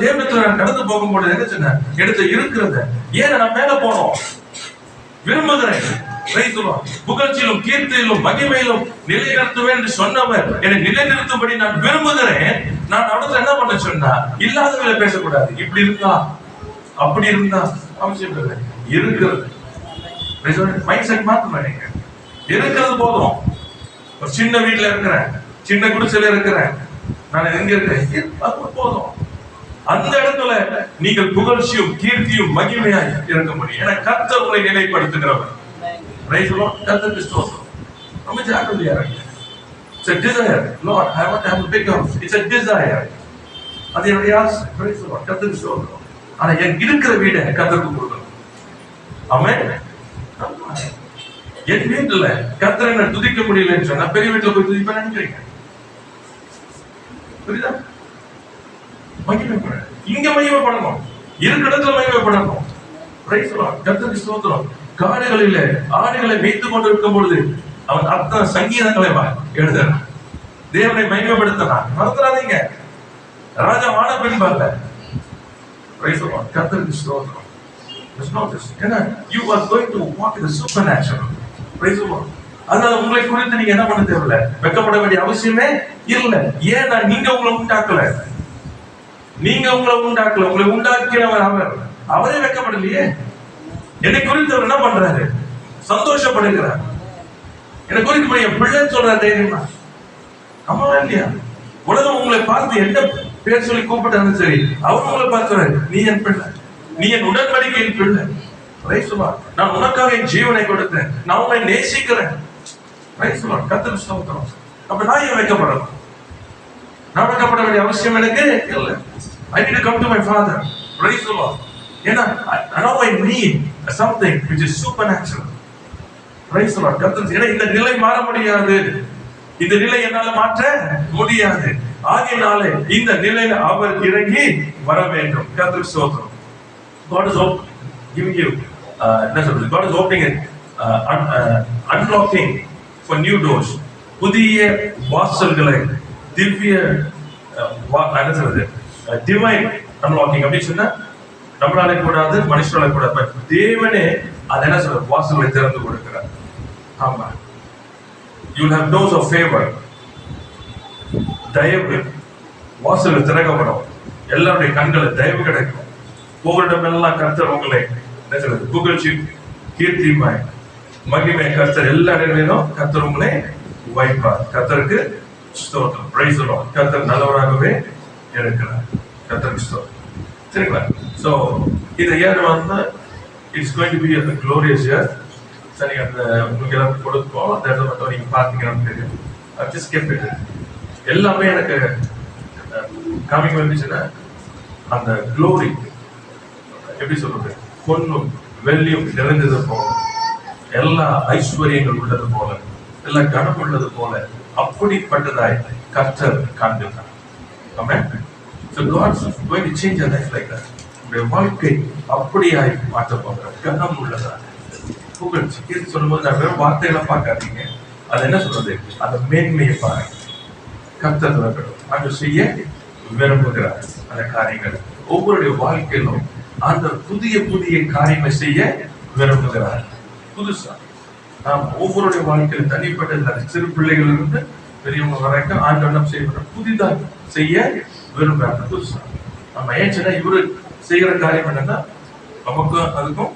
தேவனத்துல நான் கடந்து போகும்போது என்ன சொன்ன, எடுத்து இருக்கிறத ஏன் நான் மேல போனோம் விரும்புகிறேன். புகழ்ச்சியிலும் கீர்த்தியிலும் மகிமையிலும் நிலைநிறுத்துவேன் என்று சொன்னவர் என்னை நிலைநிறுத்தும்படி நான் விரும்புகிறேன். நான் அவனத்துல என்ன பண்ண சொன்னா, இல்லாதவங்களை பேசக்கூடாது. இப்படி இருந்தா அப்படி இருந்தா அவசியம் இல்லை. இருக்கிறது மைண்ட் செட் மாத்தணும். நீங்க இருக்கிறது போதும். ஒரு சின்ன வீட்டுல இருக்கிறேன், சின்ன குடிசையில இருக்கிறேன், நான் எங்க இருக்கிறேன் போதும். அந்த இடத்துல நீங்கள் புகழ்ச்சியும் கீர்த்தியும் மகிமையாய் இருக்க முடியும். ஏன்னா கர்த்தர் உங்களை நிலைப்படுத்துகிறவர். கர்த்தருக்கு ஸ்தோத்திரம். ரொம்ப ஜாக்கிரதையா இருங்க. It's a desire. Lord, I want to have a big house. It's a desire. அது என்னுடைய ஆசை. கர்த்தருக்கு ஸ்தோத்திரம். ஆனா என் இருக்கிற வீடை கர்த்தருக்கு கொடுக்கணும். ஆமென். என் வீட்டுல கர்த்தரை நான் துதிக்க முடியலன்னு சொன்னா பெரிய வீட்டுல போய் துதிப்பேன் நினைக்கிறீங்க? புரியுதா? மகிமைப்பட இங்க மகிமைப்படணும், இருக்கிற இடத்துல மகிமைப்படணும். கர்த்தருக்கு ஸ்தோத்திரம். காடுகளில ஆடுகளை மேய்த்துக் கொண்டிருக்கும் பொழுது அவன் அத்தனை சங்கீதங்களை எழுதுறான், தேவனை மகிமைப்படுத்தினான். மறந்துடாதீங்க, ராஜா ஆன பெண் பார்ல. கர்த்தருக்கு ஸ்தோத்திரம். ஏன்னா you are going to walk in the supernatural. அதனால உங்களை குறித்து நீங்க என்ன பண்ண தேவையில்ல, வெட்கப்பட வேண்டிய அவசியமே இல்லை. ஏன்னா நீங்க உங்களை உண்டாக்கல, நீங்க உங்களை உண்டாக்கல, உங்களை உண்டாக்கினவர் அவர். அவரே வெட்கப்படலையே. என்னை குறித்து அவர் என்ன பண்றாரு? சந்தோஷப்படுகிறார். என்னை குறித்து என் பிள்ளை சொல்ற தைரியமா அம்மா இல்லையா? உலகம் உங்களை பார்த்து என்ன பேர் சொல்லி கூப்பிட்டாலும் சரி, அவர் உங்களை பார்க்கிறாரு, நீ என் பிள்ளை, நீ என் உடன்படிக்கையின் பிள்ளை. நான் உனக்காக என் ஜீவனை கொடுத்தேன், நான் உன்னை நேசிக்கிறேன். கர்த்தருக்கு ஸ்தோத்திரம். அப்ப நான் ஏன் வைக்கப்படணும்? நான் வைக்கப்பட வேண்டிய அவசியம் எனக்கு இல்லை. I need to come to my Father. Praise the Lord. ஏன்னா now I need something which is supernatural. Praise the Lord. கர்த்தர், ஏன்னா இந்த நிலை மாற முடியாது. இந்த நிலை என்னால மாற்ற முடியாது. ஆகையினாலே இந்த நிலையில அவர் இறங்கி வர வேண்டும். கர்த்தருக்கு ஸ்தோத்திரம். God is giving you என்ன சொல்றது, God is opening it, unlocking for new doors. புதிய வாசல்களை திவ்ய என்ன சொல்றது, டிவைன் அன்லாக்கிங் அப்படின்னு சொன்னா நம்மளால கூடாது, மனுஷனால கூடாது, பட் தேவனே அது என்ன சொல்ற வாசல்களை திறந்து கொடுக்கிறார். ஆமா, you will have doors of favor. தயவு வாசல்கள் திறக்கப்படும். எல்லாருடைய கண்களை தயவு கிடைக்கும். ஒவ்வொருடமெல்லாம் கர்த்தர் உங்களை என்ன சொல்றது புகழ்ச்சி கீர்த்திமாய் மகிமை கர்த்தர் எல்லா இடங்களிலும் கர்த்தர் உங்களை வைப்பார். கர்த்தருக்கு ஸ்தோத்திரம். Price the lord. கர்த்தர் நல்லவராகவே இருக்கிறார். கர்த்தருக்கு ஸ்தோத்திரம். சரிங்களா? சோ இந்த இயர் வந்து it's going to be a glorious year. சரி, அந்த உங்களுக்கு எல்லாம் கொடுப்போம். அந்த இடத்துல மட்டும் நீங்க பார்த்தீங்கன்னா தெரியும். just keep it. எல்லாமே எனக்கு காமிங் வந்துச்சுன்னா அந்த க்ளோரி எப்படி சொல்றது, பொன்னும் வெள்ளியும் நிறைந்தது போல, எல்லா ஐஸ்வர்யங்கள் உள்ளது போல, எல்லா கனம் உள்ளது போல அப்படிப்பட்டதாய் கர்த்தர் காண்பித்தார். ஆமென். So God is going to change your life like that. உங்களுடைய வாழ்க்கை அப்படியாய் மாற்ற போகிறார். கனம் உள்ளதா புகழ்ச்சி கீர்த்தி சொல்லும்போது நான் வெறும் வார்த்தையெல்லாம் பார்க்காதீங்க. அது என்ன சொல்றது, அந்த மேன்மையை பாருங்க. கர்த்தர் ஆண்டு செய்ய விரும்புகிறார் அந்த காரியங்கள். ஒவ்வொருடைய வாழ்க்கையிலும் அந்த புதிய புதிய காரியங்களை செய்ய விரும்புகிறார். புதுசா ஒவ்வொருடைய வாழ்க்கையில தனிப்பட்ட சிறு பிள்ளைகள் இருந்து பெரியவங்க வரைக்கும் ஆண்டவனம் செய்ய புதிதாக செய்ய விரும்புகிறார். புதுசா நம்ம ஏன் சொன்னா இவரு செய்கிற காரியம் என்னன்னா நமக்கும் அதுக்கும்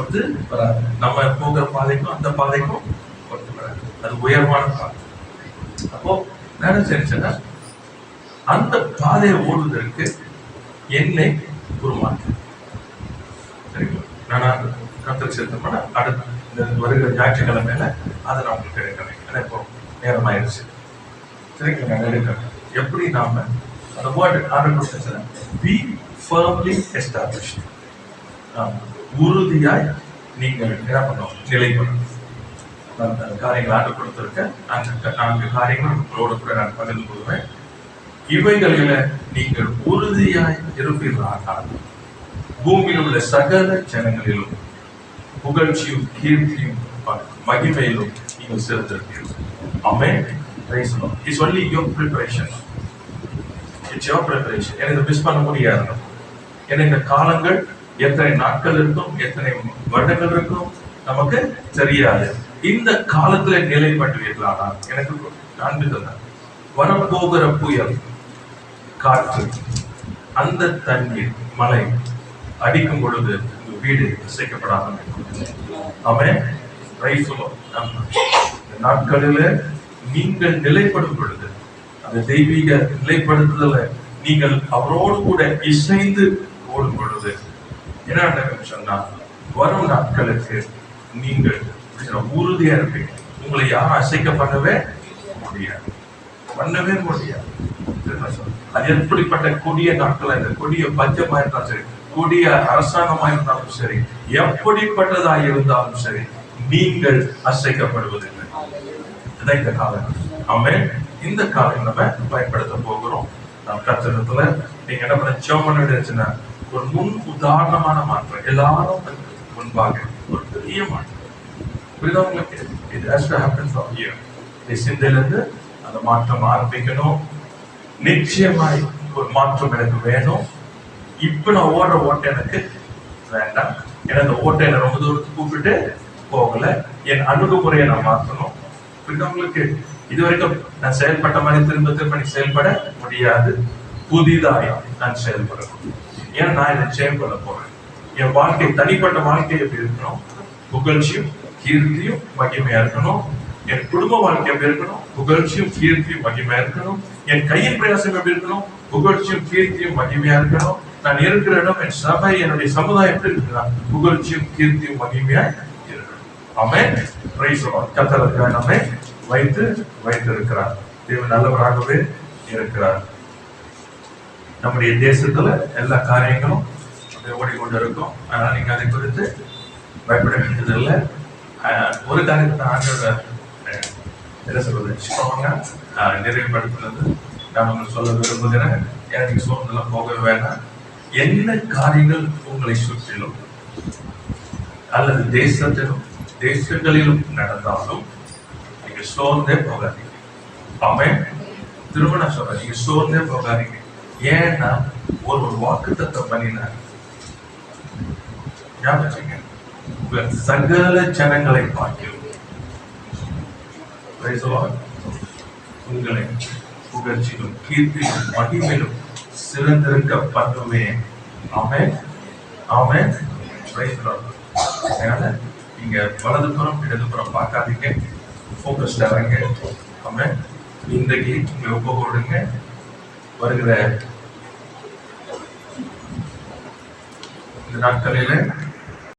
ஒத்து வராது. நம்ம போகிற பாதைக்கும் அந்த பாதைக்கும் ஒத்து வராது. அது உயர்வான பாதை. அப்போ என்ன செஞ்சேன்னா அந்த பாதையை ஓடுவதற்கு என்னை உருமாற்று. சரிங்களா? நான் கர்த்தருக்கு சேர்த்தோம்னா அடுத்த இந்த வருகிற ஞாயிற்றுக்கிழமையில அதை நான் உங்களுக்கு எடுக்கிறேன். ஏன்னா இப்போ நேரம் ஆயிடுச்சு. சரிங்களா? நான் எடுக்கிறேன். எப்படி நாம அந்த word order be firmly established, உறுதியாய் நீங்கள் என்ன பண்ணணும், நிலை பண்ணணும். காரியங்கள் ஆண்டு கொடுத்திருக்க அந்த 4 காரியங்கள் உங்களோட கூட நான் பகிர்ந்து கொள்வேன். இவைகளில நீங்கள் உறுதியாய் இருப்பீர்களானால் பூமியில் உள்ள சகல ஜனங்களிலும் புகழ்ச்சியும் கீர்த்தியும் மகிமையிலும் நீங்கள் சிறந்திருப்பீர்கள். ஆமென். Praise the Lord. It's only your preparation. It's your preparation. எனக்கு மிஸ் பண்ண முடியாது. ஏன்னா இந்த காலங்கள் எத்தனை நாட்கள் இருக்கும், எத்தனை வருடங்கள் இருக்கும் நமக்கு தெரியாது. இந்த காலத்துல நிலைப்பட்டுவீர்களானா எனக்கு காண்பித்தது வரப்போகிற புயல் காற்று அந்த தண்ணீர் மழை அடிக்கும் பொழுது உங்க வீடு அசைக்கப்படாமல் அவன் நாட்களில நீங்கள் நிலைப்படும் பொழுது அந்த தெய்வீக நிலைப்படுத்துதல நீங்கள் அவரோடு கூட இசைந்து ஓடும் பொழுது என்ன நடக்கும் சொன்னா வரும் நாட்களுக்கு நீங்கள் உறுதியா இருப்பீங்க. உங்களை யாரும் அசைக்க பண்ணவே முடியாது. அது எப்படிப்பட்ட கொடிய நாட்கள், இந்த கொடிய பஞ்சமா இருந்தாலும் சரி, கொடிய அரசாங்கமா இருந்தாலும் சரி, எப்படிப்பட்டதா இருந்தாலும் சரி, நீங்கள் அசைக்கப்படுவதில்லை. இதுதான் இந்த காலம். ஆமென். இந்த காலம் நம்ம பயன்படுத்த போகிறோம். நம் கர்த்தரிடத்துல நீங்க என்ன பண்ண ஜெபம் இருந்துச்சுன்னா ஒரு முன் உதாரணமான மாற்றம், எல்லாரும் முன்பாக ஒரு பெரிய மாற்றம். It has to happen from here. சிந்தையிலிருந்து அந்த மாற்றம் ஆரம்பிக்கணும். நிச்சயமாய் ஒரு மாற்றம் எனக்கு வேணும். இப்ப நான் ஓடுற ஓட்டை எனக்கு வேண்டாம். ஏன்னா அந்த ஓட்டை என்ன ரொம்ப தூரத்துக்கு கூப்பிட்டு போகல. என் அணுகுமுறையை நான் மாற்றணும். உங்களுக்கு இதுவரைக்கும் நான் செயல்பட்ட மாதிரி திரும்ப திரும்ப செயல்பட முடியாது. புதிதாய் நான் செயல்படணும். ஏன்னா நான் இதை சேஞ்ச் பண்ண போறேன். என் வாழ்க்கை தனிப்பட்ட வாழ்க்கை எப்படி இருக்கணும், புகழ்ச்சியும் கீர்த்தியும் மகிமையா இருக்கணும். என் குடும்ப வாழ்க்கை எப்படி இருக்கணும், புகழ்ச்சியும் கீர்த்தியும் மகிமையா இருக்கணும். என் கையின் பிரயாசம் எப்படி இருக்கணும், புகழ்ச்சியும் கீர்த்தியும் மகிமையா இருக்கணும். நான் இருக்கிற இடம், என் சபை, என்னுடைய சமுதாயம் எப்படி இருக்குன்னா புகழ்ச்சியும் கீர்த்தியும் மகிமையா இருக்கணும். ஆமென். Praise the lord. கர்த்தர் நம்மை வைத்திருக்கிறார். தேவன் நல்லவராகவே இருக்கிறார். நம்முடைய தேசத்துல எல்லா காரியங்களும் ஓடிக்கொண்டு இருக்கும். அதனால நீங்க அதை குறித்து பயப்பட வேண்டியதில்லை. ஒரு காரியத்தை ஆண்டவர் என்ன சொல்றது ஸ்ட்ராங்கா நிறைவுபடுத்துறது நான் உங்களுக்கு சொல்ல விரும்புகிறேன். எனக்கு சோர்ந்தெல்லாம் போக வேண்டாம். என்ன காரியங்கள் உங்களை சுற்றிலும் அல்லது தேசங்களிலும் நடந்தாலும் நீங்க சோர்ந்தே போகாதீங்க. ஆமென். திரும்ப நான் சொல்றேன், நீங்க சோர்ந்தே போகாதீங்க. ஏன்னா ஒரு வாக்குத்தத்தம் பண்ணினார். ஞாபகம் சகல ஜனங்களை பார்க்கிறோம் உங்களை புகழ்ச்சியும் கீர்த்தியும் மகிமையிலும் சிறந்திருக்க பண்ணுவேன். ஆமென் ஆமென். அதனால நீங்க வலதுபுறம் இடதுபுறம் பார்க்காதீங்க, போக்கஸ்டா இருங்க. ஆமென். இன்றைக்கு உங்களை ஒப்பு கொடுங்க. வருகிற இந்த நாட்களில